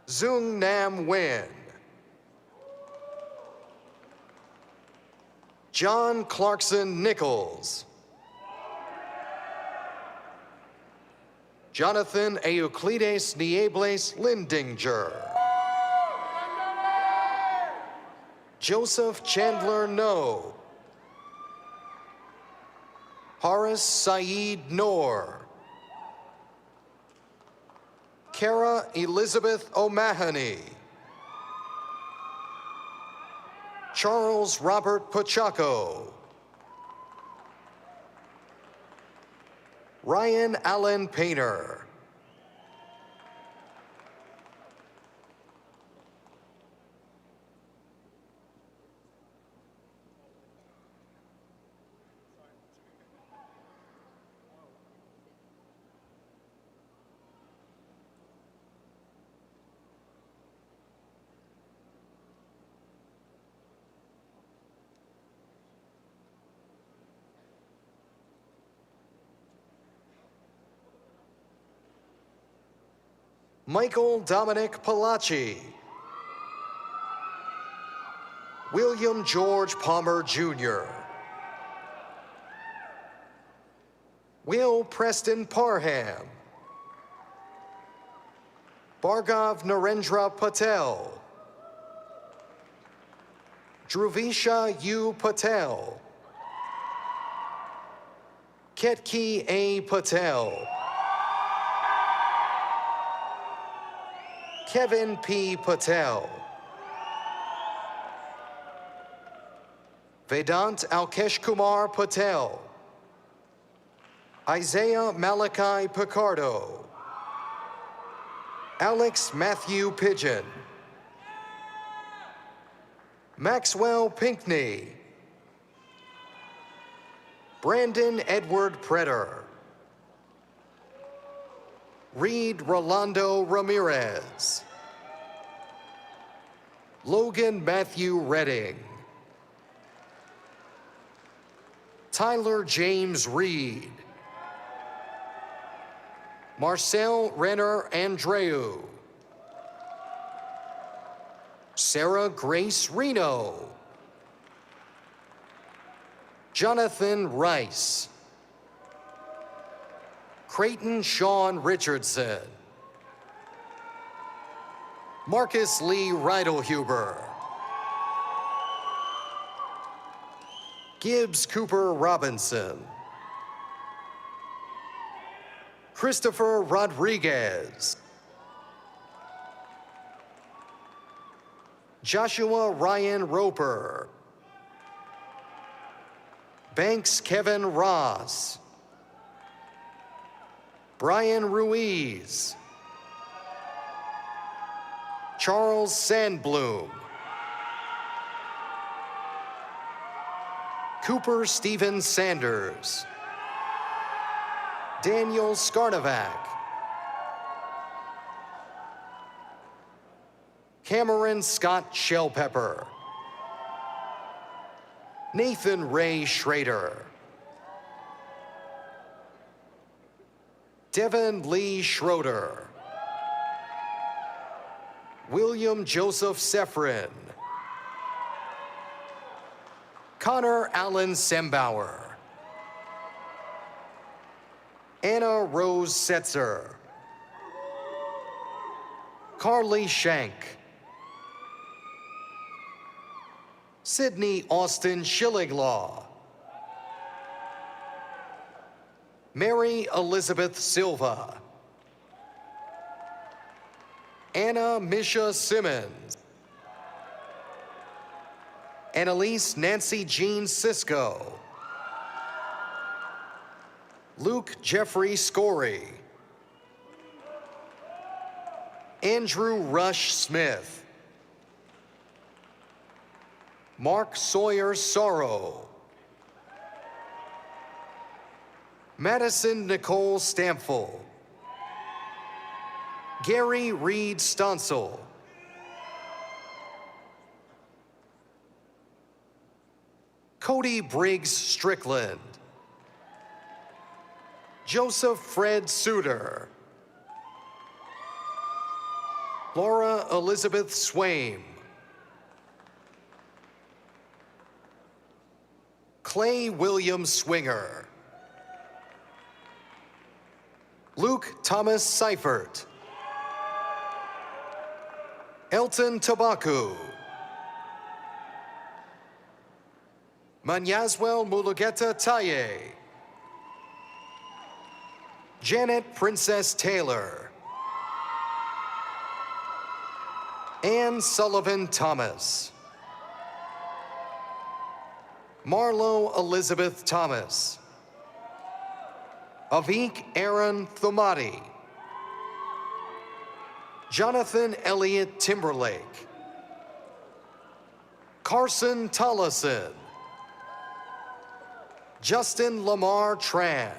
Zung Nam Nguyen. John Clarkson Nichols. Jonathan Euclides Niebles Lindinger. Joseph Chandler No. Horace Saeed Noor. Kara Elizabeth O'Mahony. Charles Robert Pachaco. Ryan Allen Painter. Michael Dominic Palacci. William George Palmer, Jr. Will Preston Parham. Bhargav Narendra Patel. Dhruvisha U. Patel. Ketki A. Patel. Kevin P. Patel. Vedant Alkesh Kumar Patel. Isaiah Malachi Picardo. Alex Matthew Pigeon. Maxwell Pinkney. Brandon Edward Pretter. Reed Rolando Ramirez. Logan Matthew Redding. Tyler James Reed. Marcel Renner Andreu. Sarah Grace Reno. Jonathan Rice. Creighton Sean Richardson. Marcus Lee Reidelhuber. Gibbs Cooper Robinson. Christopher Rodriguez. Joshua Ryan Roper. Banks Kevin Ross. Brian Ruiz. Charles Sandblum. Cooper Stephen Sanders. Daniel Skarnovac. Cameron Scott Shellpepper. Nathan Ray Schrader. Devin Lee Schroeder. William Joseph Sefrin. Connor Allen Sembauer. Anna Rose Setzer. Carly Shank. Sydney Austin Schillinglaw. Mary Elizabeth Silva. Anna Misha Simmons. Annalise Nancy Jean Cisco. Luke Jeffrey Scory. Andrew Rush Smith. Mark Sawyer Sorrow. Madison Nicole Stamfel, Gary Reed Stonsel, Cody Briggs Strickland, Joseph Fred Suter, Laura Elizabeth Swaim, Clay William Swinger, Luke Thomas Seifert, Elton Tabaku, Manyaswel Mulugeta Taye, Janet Princess Taylor, Ann Sullivan Thomas, Marlo Elizabeth Thomas, Avik Aaron Thomati, Jonathan Elliott Timberlake, Carson Tollison, Justin Lamar Tran,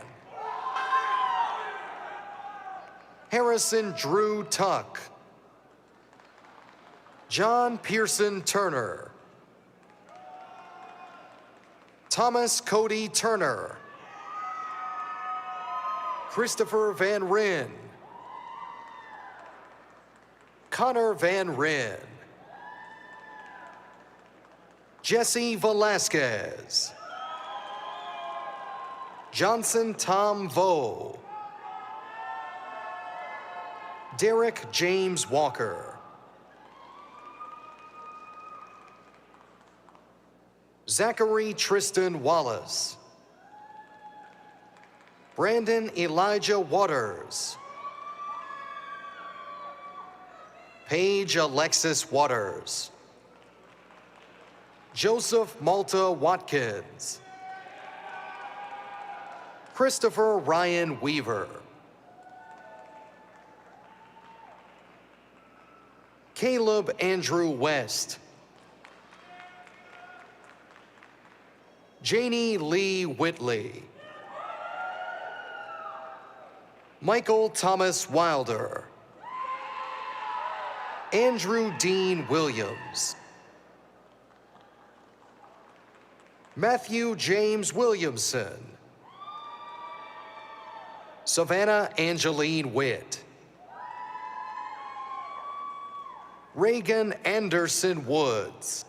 Harrison Drew Tuck, John Pearson Turner, Thomas Cody Turner, Christopher Van Ryn, Connor Van Ryn, Jesse Velasquez, Johnson Tom Vo, Derek James Walker, Zachary Tristan Wallace, Brandon Elijah Waters, Paige Alexis Waters, Joseph Malta Watkins, Christopher Ryan Weaver, Caleb Andrew West, Janie Lee Whitley, Michael Thomas Wilder, Andrew Dean Williams, Matthew James Williamson, Savannah Angeline Witt, Reagan Anderson Woods,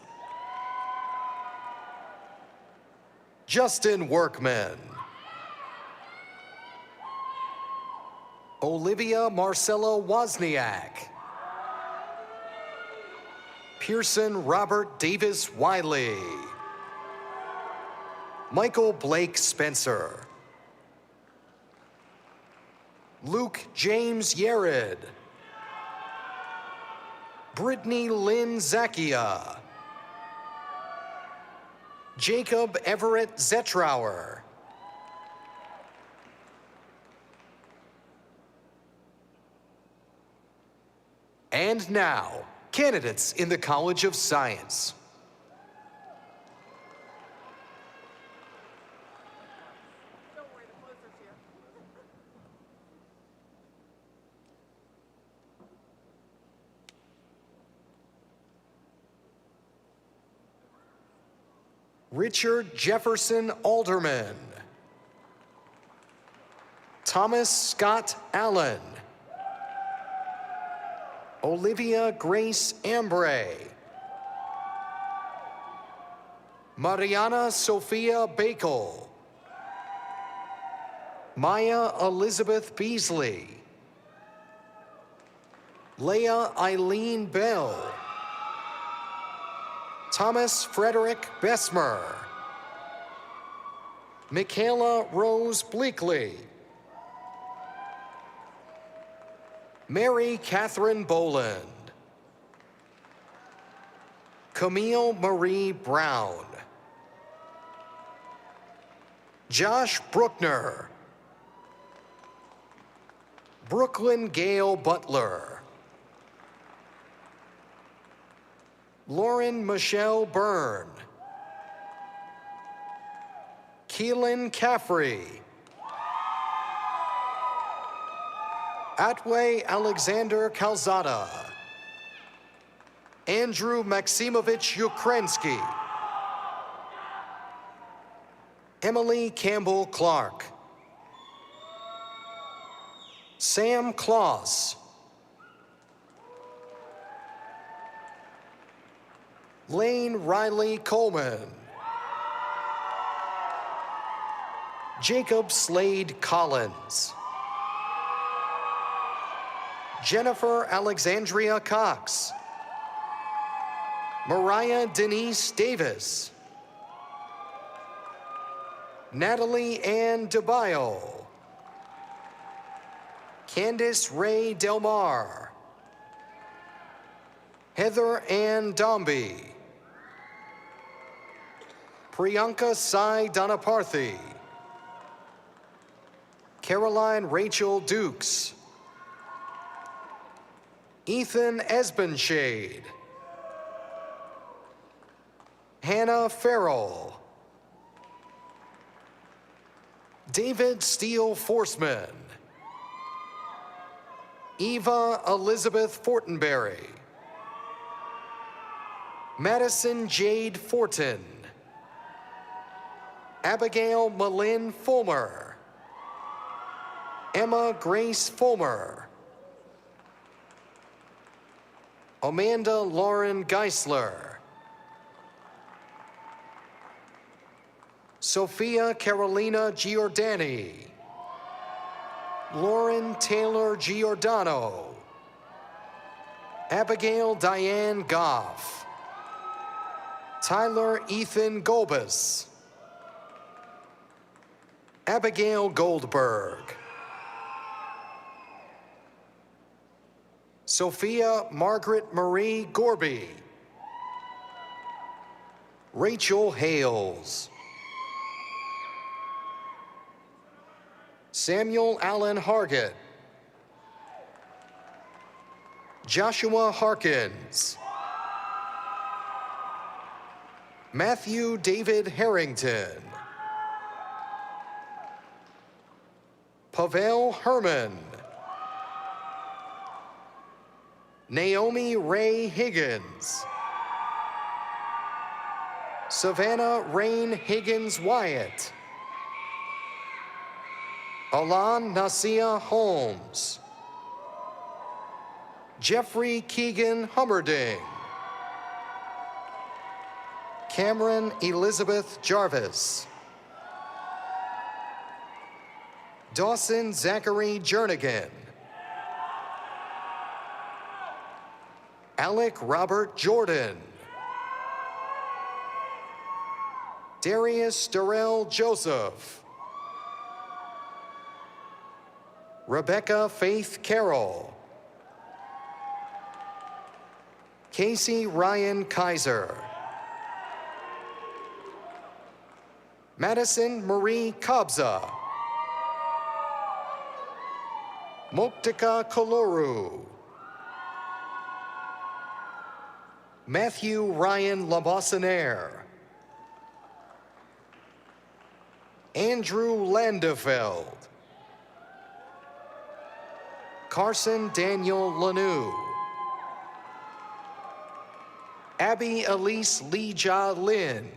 Justin Workman, Olivia Marcella Wozniak, Pearson Robert Davis Wiley, Michael Blake Spencer, Luke James Yared, Brittany Lynn Zakia, Jacob Everett Zetrauer, and now, candidates in the College of Science. Richard Jefferson Alderman, Thomas Scott Allen, Olivia Grace Ambray, Mariana Sophia Bakel, Maya Elizabeth Beasley, Leah Eileen Bell, Thomas Frederick Besmer, Michaela Rose Bleakley, Mary Catherine Boland, Camille Marie Brown, Josh Bruckner, Brooklyn Gale Butler, Lauren Michelle Byrne, Keelan Caffrey, Atway Alexander Calzada. Andrew Maximovich Ukrensky. Emily Campbell Clark. Sam Kloss. Lane Riley Coleman. Jacob Slade Collins. Jennifer Alexandria Cox. Mariah Denise Davis. Natalie Ann DeBio. Candice Ray Delmar. Heather Ann Dombey. Priyanka Sai Danaparthi. Caroline Rachel Dukes. Ethan Esbenshade. Hannah Farrell. David Steele Forsman. Eva Elizabeth Fortenberry. Madison Jade Fortin. Abigail Malin Fulmer. Emma Grace Fulmer. Amanda Lauren Geisler. Sophia Carolina Giordani. Lauren Taylor Giordano. Abigail Diane Goff. Tyler Ethan Golbus. Abigail Goldberg. Sophia Margaret Marie Gorby. Rachel Hales. Samuel Allen Hargett. Joshua Harkins. Matthew David Harrington. Pavel Herman. Naomi Ray Higgins. Savannah Rain Higgins Wyatt. Alan Nasia Holmes. Jeffrey Keegan Hummerding. Cameron Elizabeth Jarvis. Dawson Zachary Jernigan. Alec Robert Jordan. Darius Darrell Joseph. Rebecca Faith Carroll. Casey Ryan Kaiser. Madison Marie Kabza. Moktika Koloru. Matthew Ryan Labossinaire. Andrew Landefeld. Carson Daniel Lanou. Abby Elise Leja Lynn.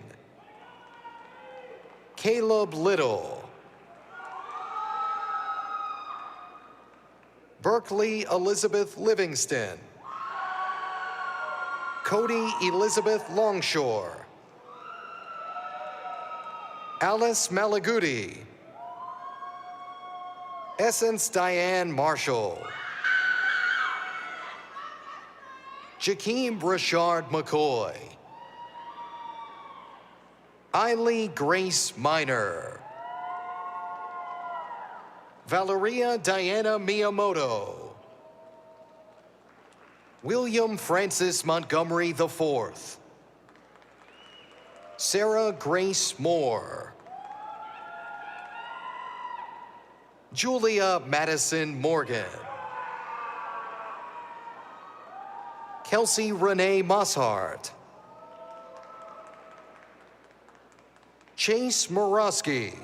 Caleb Little. Berkeley Elizabeth Livingston. Cody Elizabeth Longshore. Alice Malaguti. Essence Diane Marshall. Jakeem Rashard McCoy. Eileen Grace Minor. Valeria Diana Miyamoto. William Francis Montgomery IV. Sarah Grace Moore. Julia Madison Morgan. Kelsey Renee Mosshart. Chase Morosky.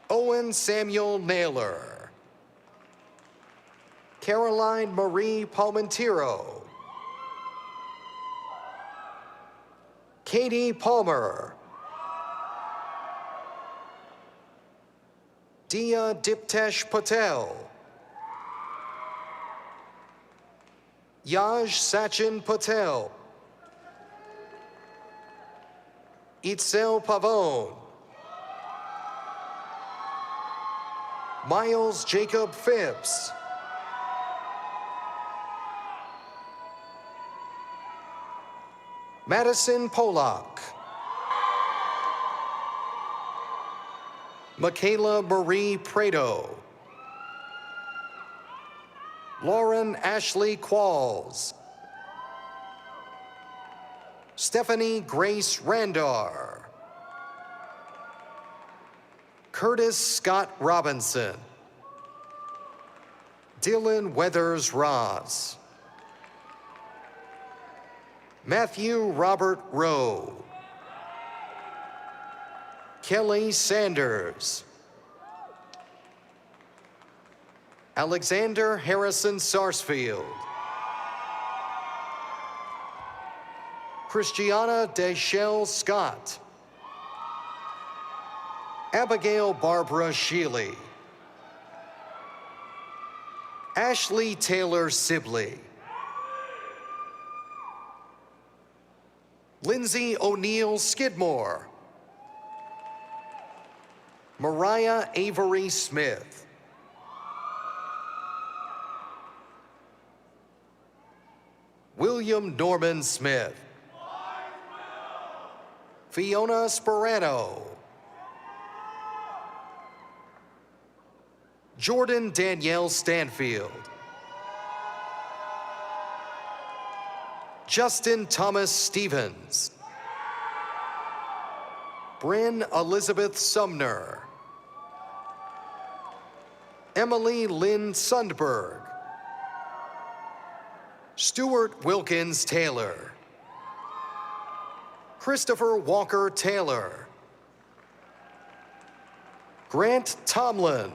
Owen Samuel Naylor. Caroline Marie Palmentiro. Katie Palmer. Dia Diptesh Patel. Yaj Sachin Patel. Itzel Pavone. Miles Jacob Phipps. Madison Polak. Michaela Marie Prado. Lauren Ashley Qualls. Stephanie Grace Randar. Curtis Scott Robinson. Dylan Weathers Ross. Matthew Robert Rowe. Kelly Sanders. Alexander Harrison Sarsfield. Christiana Deschelle Scott. Abigail Barbara Shealy. Ashley Taylor Sibley. Lindsay O'Neill Skidmore. Mariah Avery Smith. William Norman Smith. Fiona Sperano. Jordan Danielle Stanfield. Justin Thomas Stevens. Bryn Elizabeth Sumner. Emily Lynn Sundberg. Stuart Wilkins Taylor. Christopher Walker Taylor. Grant Tomlin.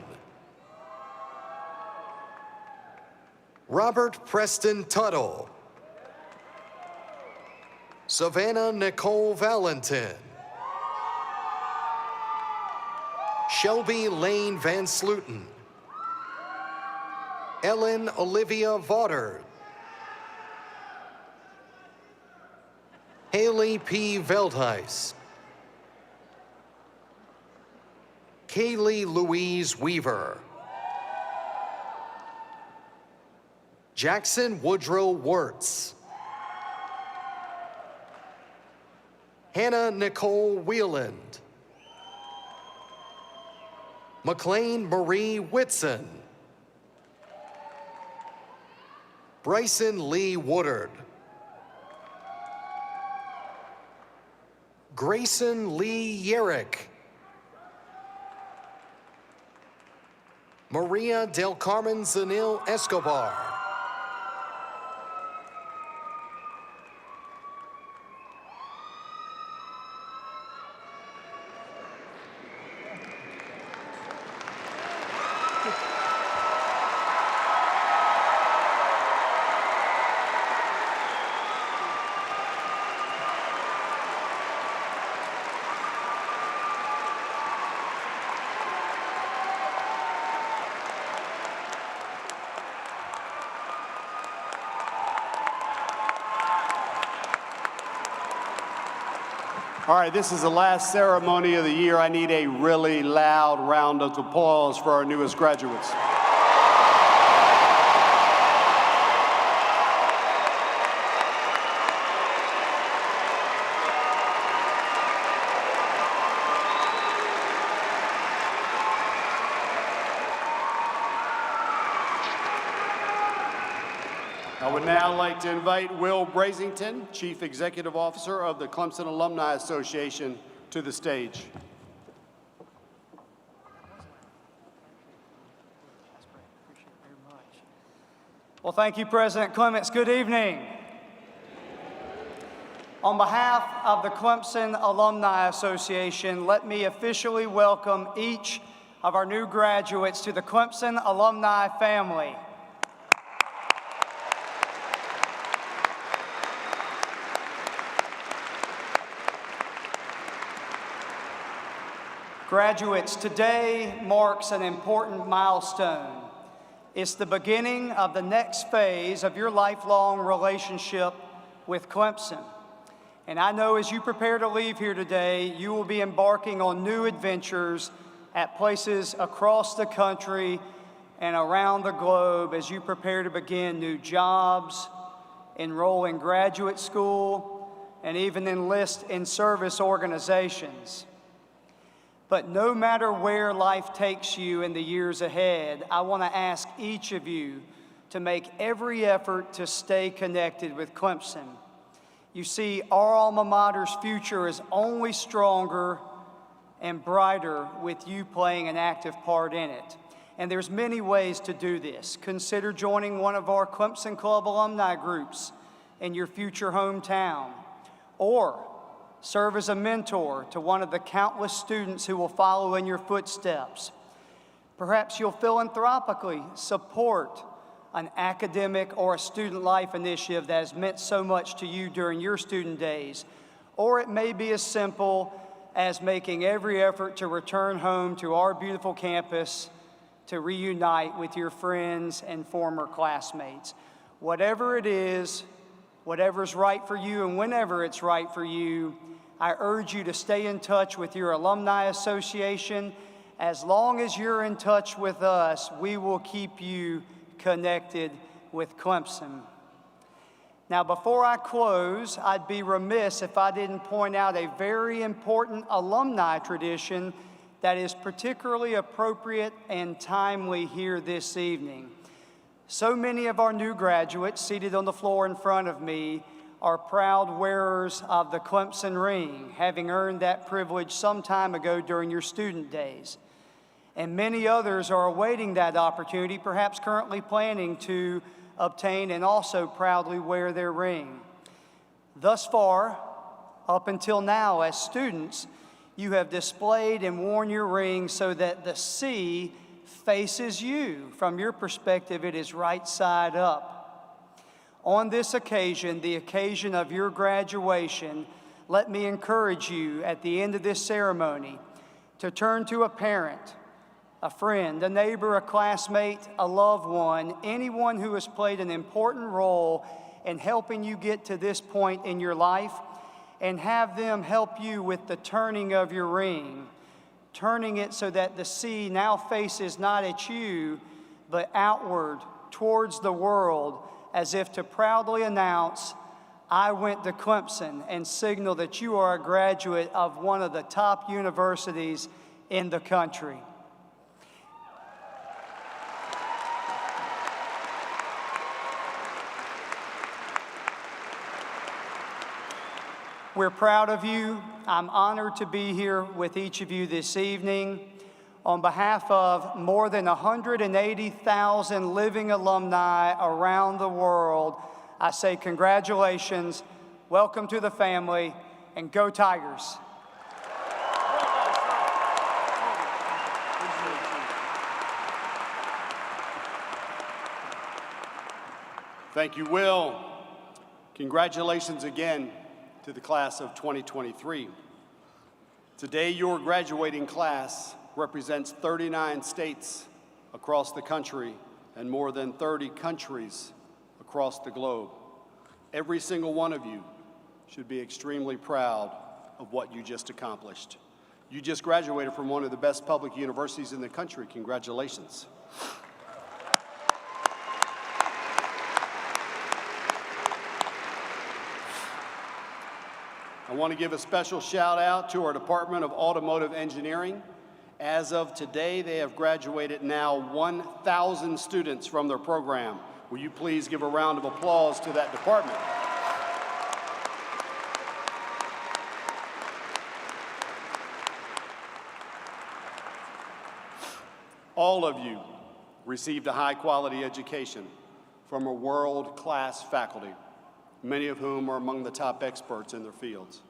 Robert Preston Tuttle. Savannah Nicole Valentin. Shelby Lane Van Sluten. Ellen Olivia Vaughtard. Haley P. Veldhuis. Kaylee Louise Weaver. Jackson Woodrow Wirtz. Hannah Nicole Wheeland. McLean Marie Whitson. Bryson Lee Woodard. Grayson Lee Yerrick. Maria del Carmen Zanil Escobar.
All right, this is the last ceremony of the year. I need a really loud round of applause for our newest graduates. I would now like to invite Will Brasington, Chief Executive Officer of the Clemson Alumni Association, to the stage.
Well, thank you, President Clements. Good evening. On behalf of the Clemson Alumni Association, let me officially welcome each of our new graduates to the Clemson Alumni family. Graduates, today marks an important milestone. It's the beginning of the next phase of your lifelong relationship with Clemson. And I know as you prepare to leave here today, you will be embarking on new adventures at places across the country and around the globe as you prepare to begin new jobs, enroll in graduate school, and even enlist in service organizations. But no matter where life takes you in the years ahead, I want to ask each of you to make every effort to stay connected with Clemson. You see, our alma mater's future is only stronger and brighter with you playing an active part in it. And there's many ways to do this. Consider joining one of our Clemson Club alumni groups in your future hometown, or serve as a mentor to one of the countless students who will follow in your footsteps. Perhaps you'll philanthropically support an academic or a student life initiative that has meant so much to you during your student days. Or it may be as simple as making every effort to return home to our beautiful campus to reunite with your friends and former classmates. Whatever it is, whatever's right for you and whenever it's right for you, I urge you to stay in touch with your alumni association. As long as you're in touch with us, we will keep you connected with Clemson. Now, before I close, I'd be remiss if I didn't point out a very important alumni tradition that is particularly appropriate and timely here this evening. So many of our new graduates seated on the floor in front of me are proud wearers of the Clemson ring, having earned that privilege some time ago during your student days. And many others are awaiting that opportunity, perhaps currently planning to obtain and also proudly wear their ring. Thus far, up until now, as students, you have displayed and worn your ring so that the sea faces you. From your perspective, it is right side up. On this occasion, the occasion of your graduation, let me encourage you at the end of this ceremony to turn to a parent, a friend, a neighbor, a classmate, a loved one, anyone who has played an important role in helping you get to this point in your life, and have them help you with the turning of your ring, turning it so that the sea now faces not at you, but outward towards the world, as if to proudly announce, I went to Clemson, and signal that you are a graduate of one of the top universities in the country. We're proud of you. I'm honored to be here with each of you this evening. On behalf of more than 180,000 living alumni around the world, I say congratulations, welcome to the family, and go Tigers.
Thank you, Will. Congratulations again to the class of 2023. Today, your graduating class represents 39 states across the country and more than 30 countries across the globe. Every single one of you should be extremely proud of what you just accomplished. You just graduated from one of the best public universities in the country. Congratulations. I want to give a special shout out to our Department of Automotive Engineering. As of today, they have graduated now 1,000 students from their program. Will you please give a round of applause to that department? All of you received a high-quality education from a world-class faculty, many of whom are among the top experts in their fields.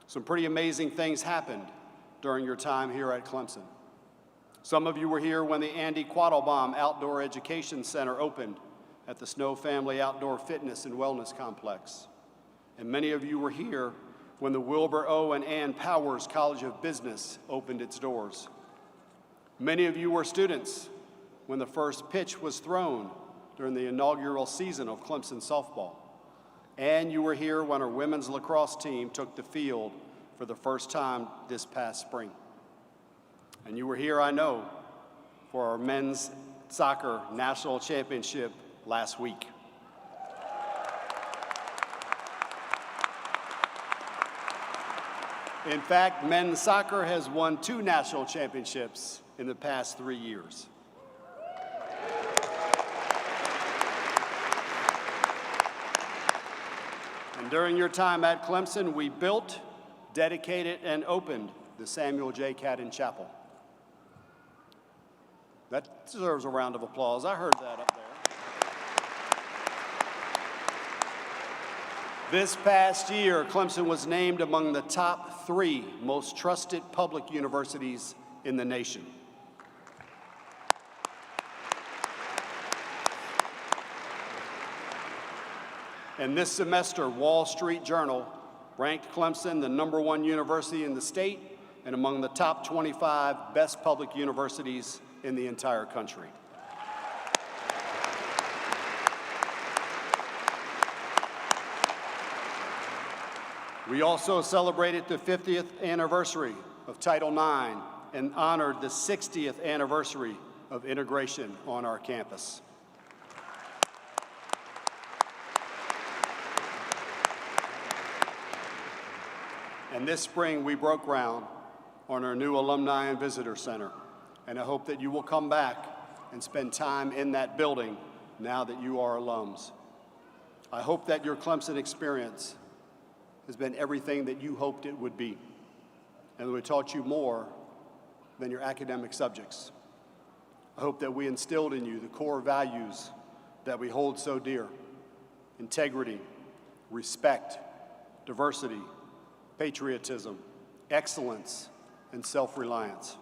Some pretty amazing things happened during your time here at Clemson. Some of you were here when the Andy Quattlebaum Outdoor Education Center opened at the Snow Family Outdoor Fitness and Wellness Complex. And many of you were here when the Wilbur O. and Ann Powers College of Business opened its doors. Many of you were students when the first pitch was thrown during the inaugural season of Clemson softball. And you were here when our women's lacrosse team took the field for the first time this past spring. And you were here, I know, for our men's soccer national championship last week. In fact, men's soccer has won 2 national championships in the past 3 years. And during your time at Clemson, we built, dedicated, and opened the Samuel J. Cadden Chapel. That deserves a round of applause. I heard that up there. This past year, Clemson was named among the top 3 most trusted public universities in the nation. And this semester, Wall Street Journal ranked Clemson the #1 university in the state and among the top 25 best public universities in the entire country. We also celebrated the 50th anniversary of Title IX and honored the 60th anniversary of integration on our campus. And this spring, we broke ground on our new Alumni and Visitor Center, and I hope that you will come back and spend time in that building now that you are alums. I hope that your Clemson experience has been everything that you hoped it would be, and that we taught you more than your academic subjects. I hope that we instilled in you the core values that we hold so dear: integrity, respect, diversity, patriotism, excellence, and self-reliance.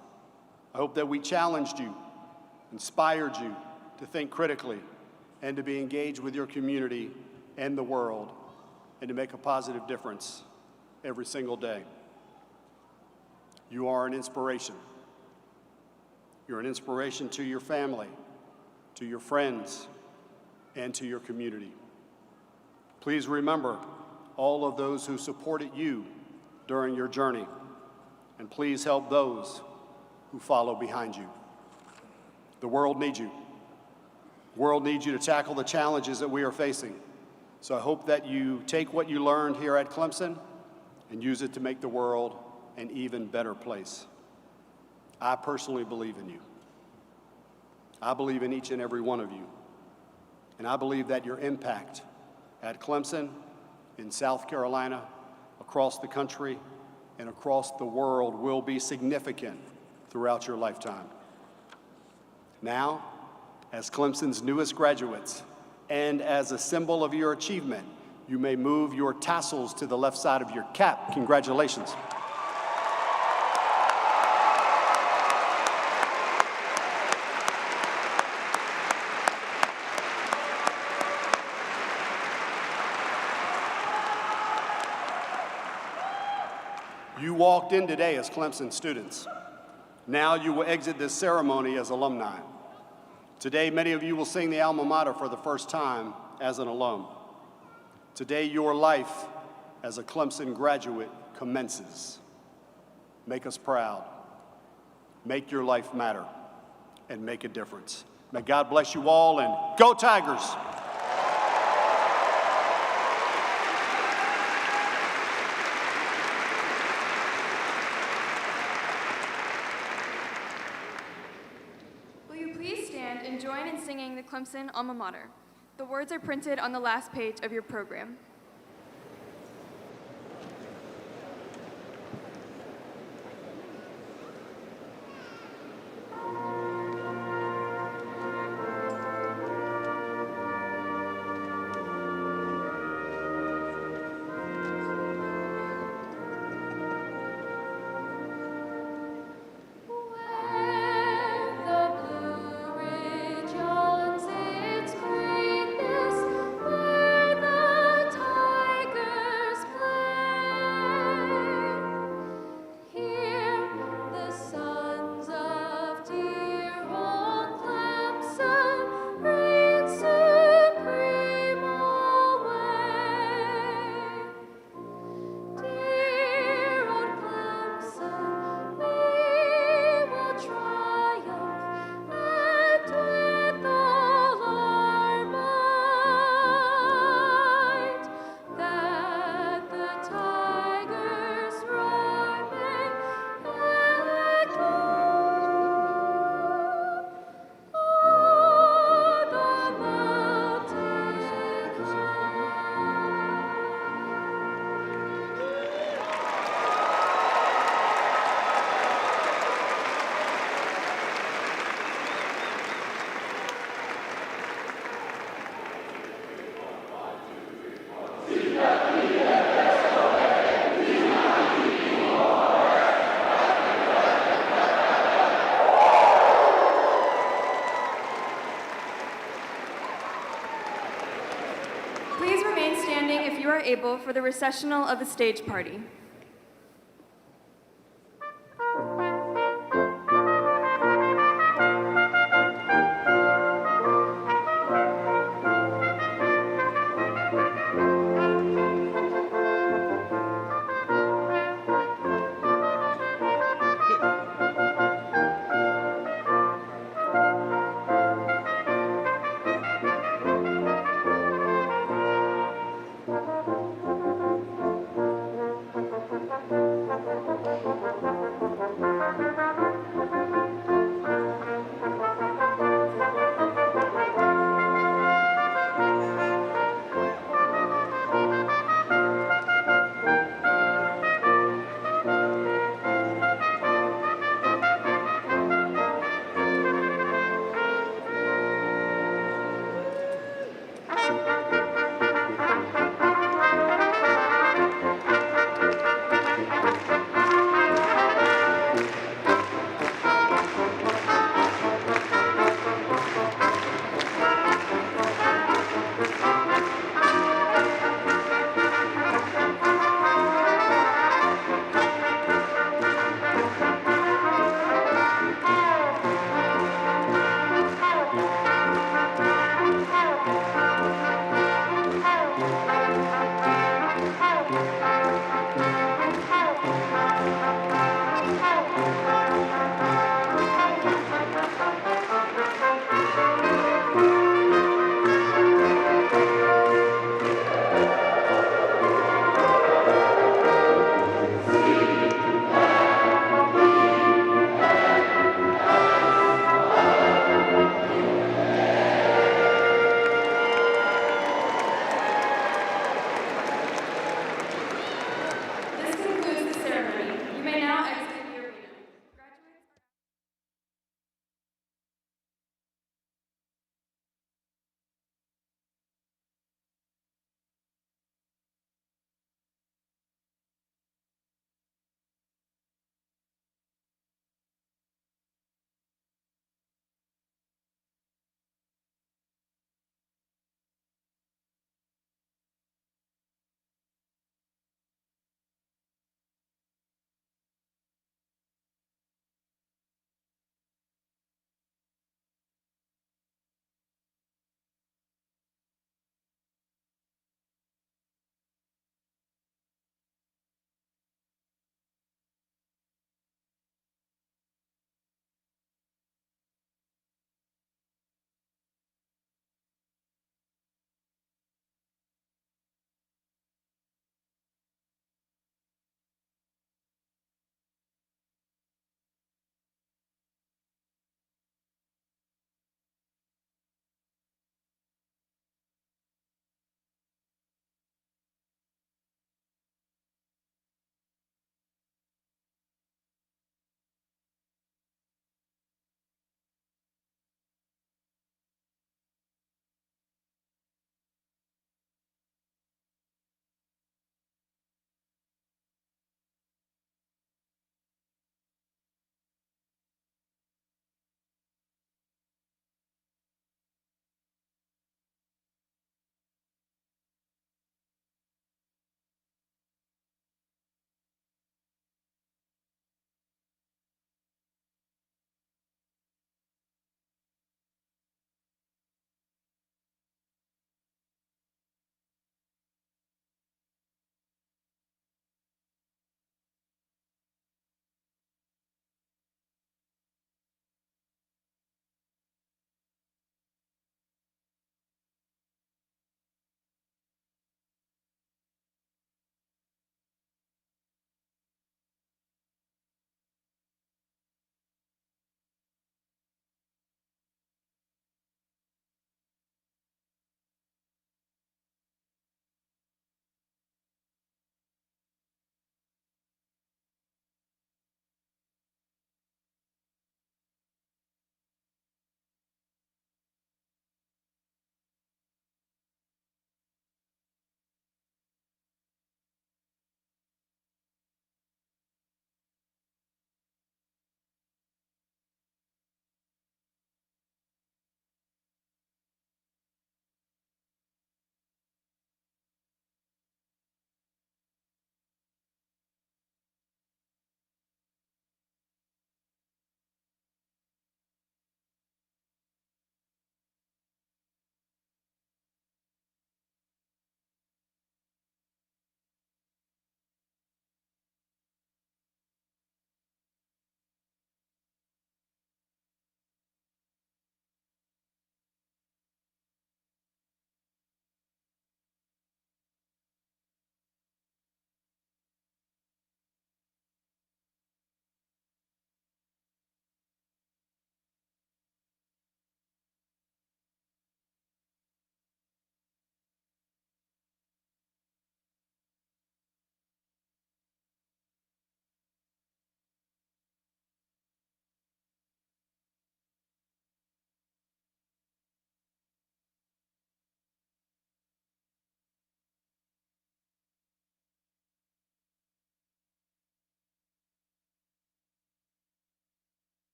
I hope that we challenged you, inspired you to think critically, and to be engaged with your community and the world, and to make a positive difference every single day. You are an inspiration. You're an inspiration to your family, to your friends, and to your community. Please remember all of those who supported you during your journey, and please help those who follow behind you. The world needs you. The world needs you to tackle the challenges that we are facing. So I hope that you take what you learned here at Clemson and use it to make the world an even better place. I personally believe in you. I believe in each and every one of you. And I believe that your impact at Clemson, in South Carolina, across the country, and across the world will be significant throughout your lifetime. Now, as Clemson's newest graduates, and as a symbol of your achievement, you may move your tassels to the left side of your cap. Congratulations. You walked in today as Clemson students. Now you will exit this ceremony as alumni. Today, many of you will sing the alma mater for the first time as an alum. Today, your life as a Clemson graduate commences. Make us proud. Make your life matter, and make a difference. May God bless you all, and go Tigers!
And join in singing the Clemson alma mater. The words are printed on the last page of your program.
Its greatness, where the
you are able, for the recessional of the stage party.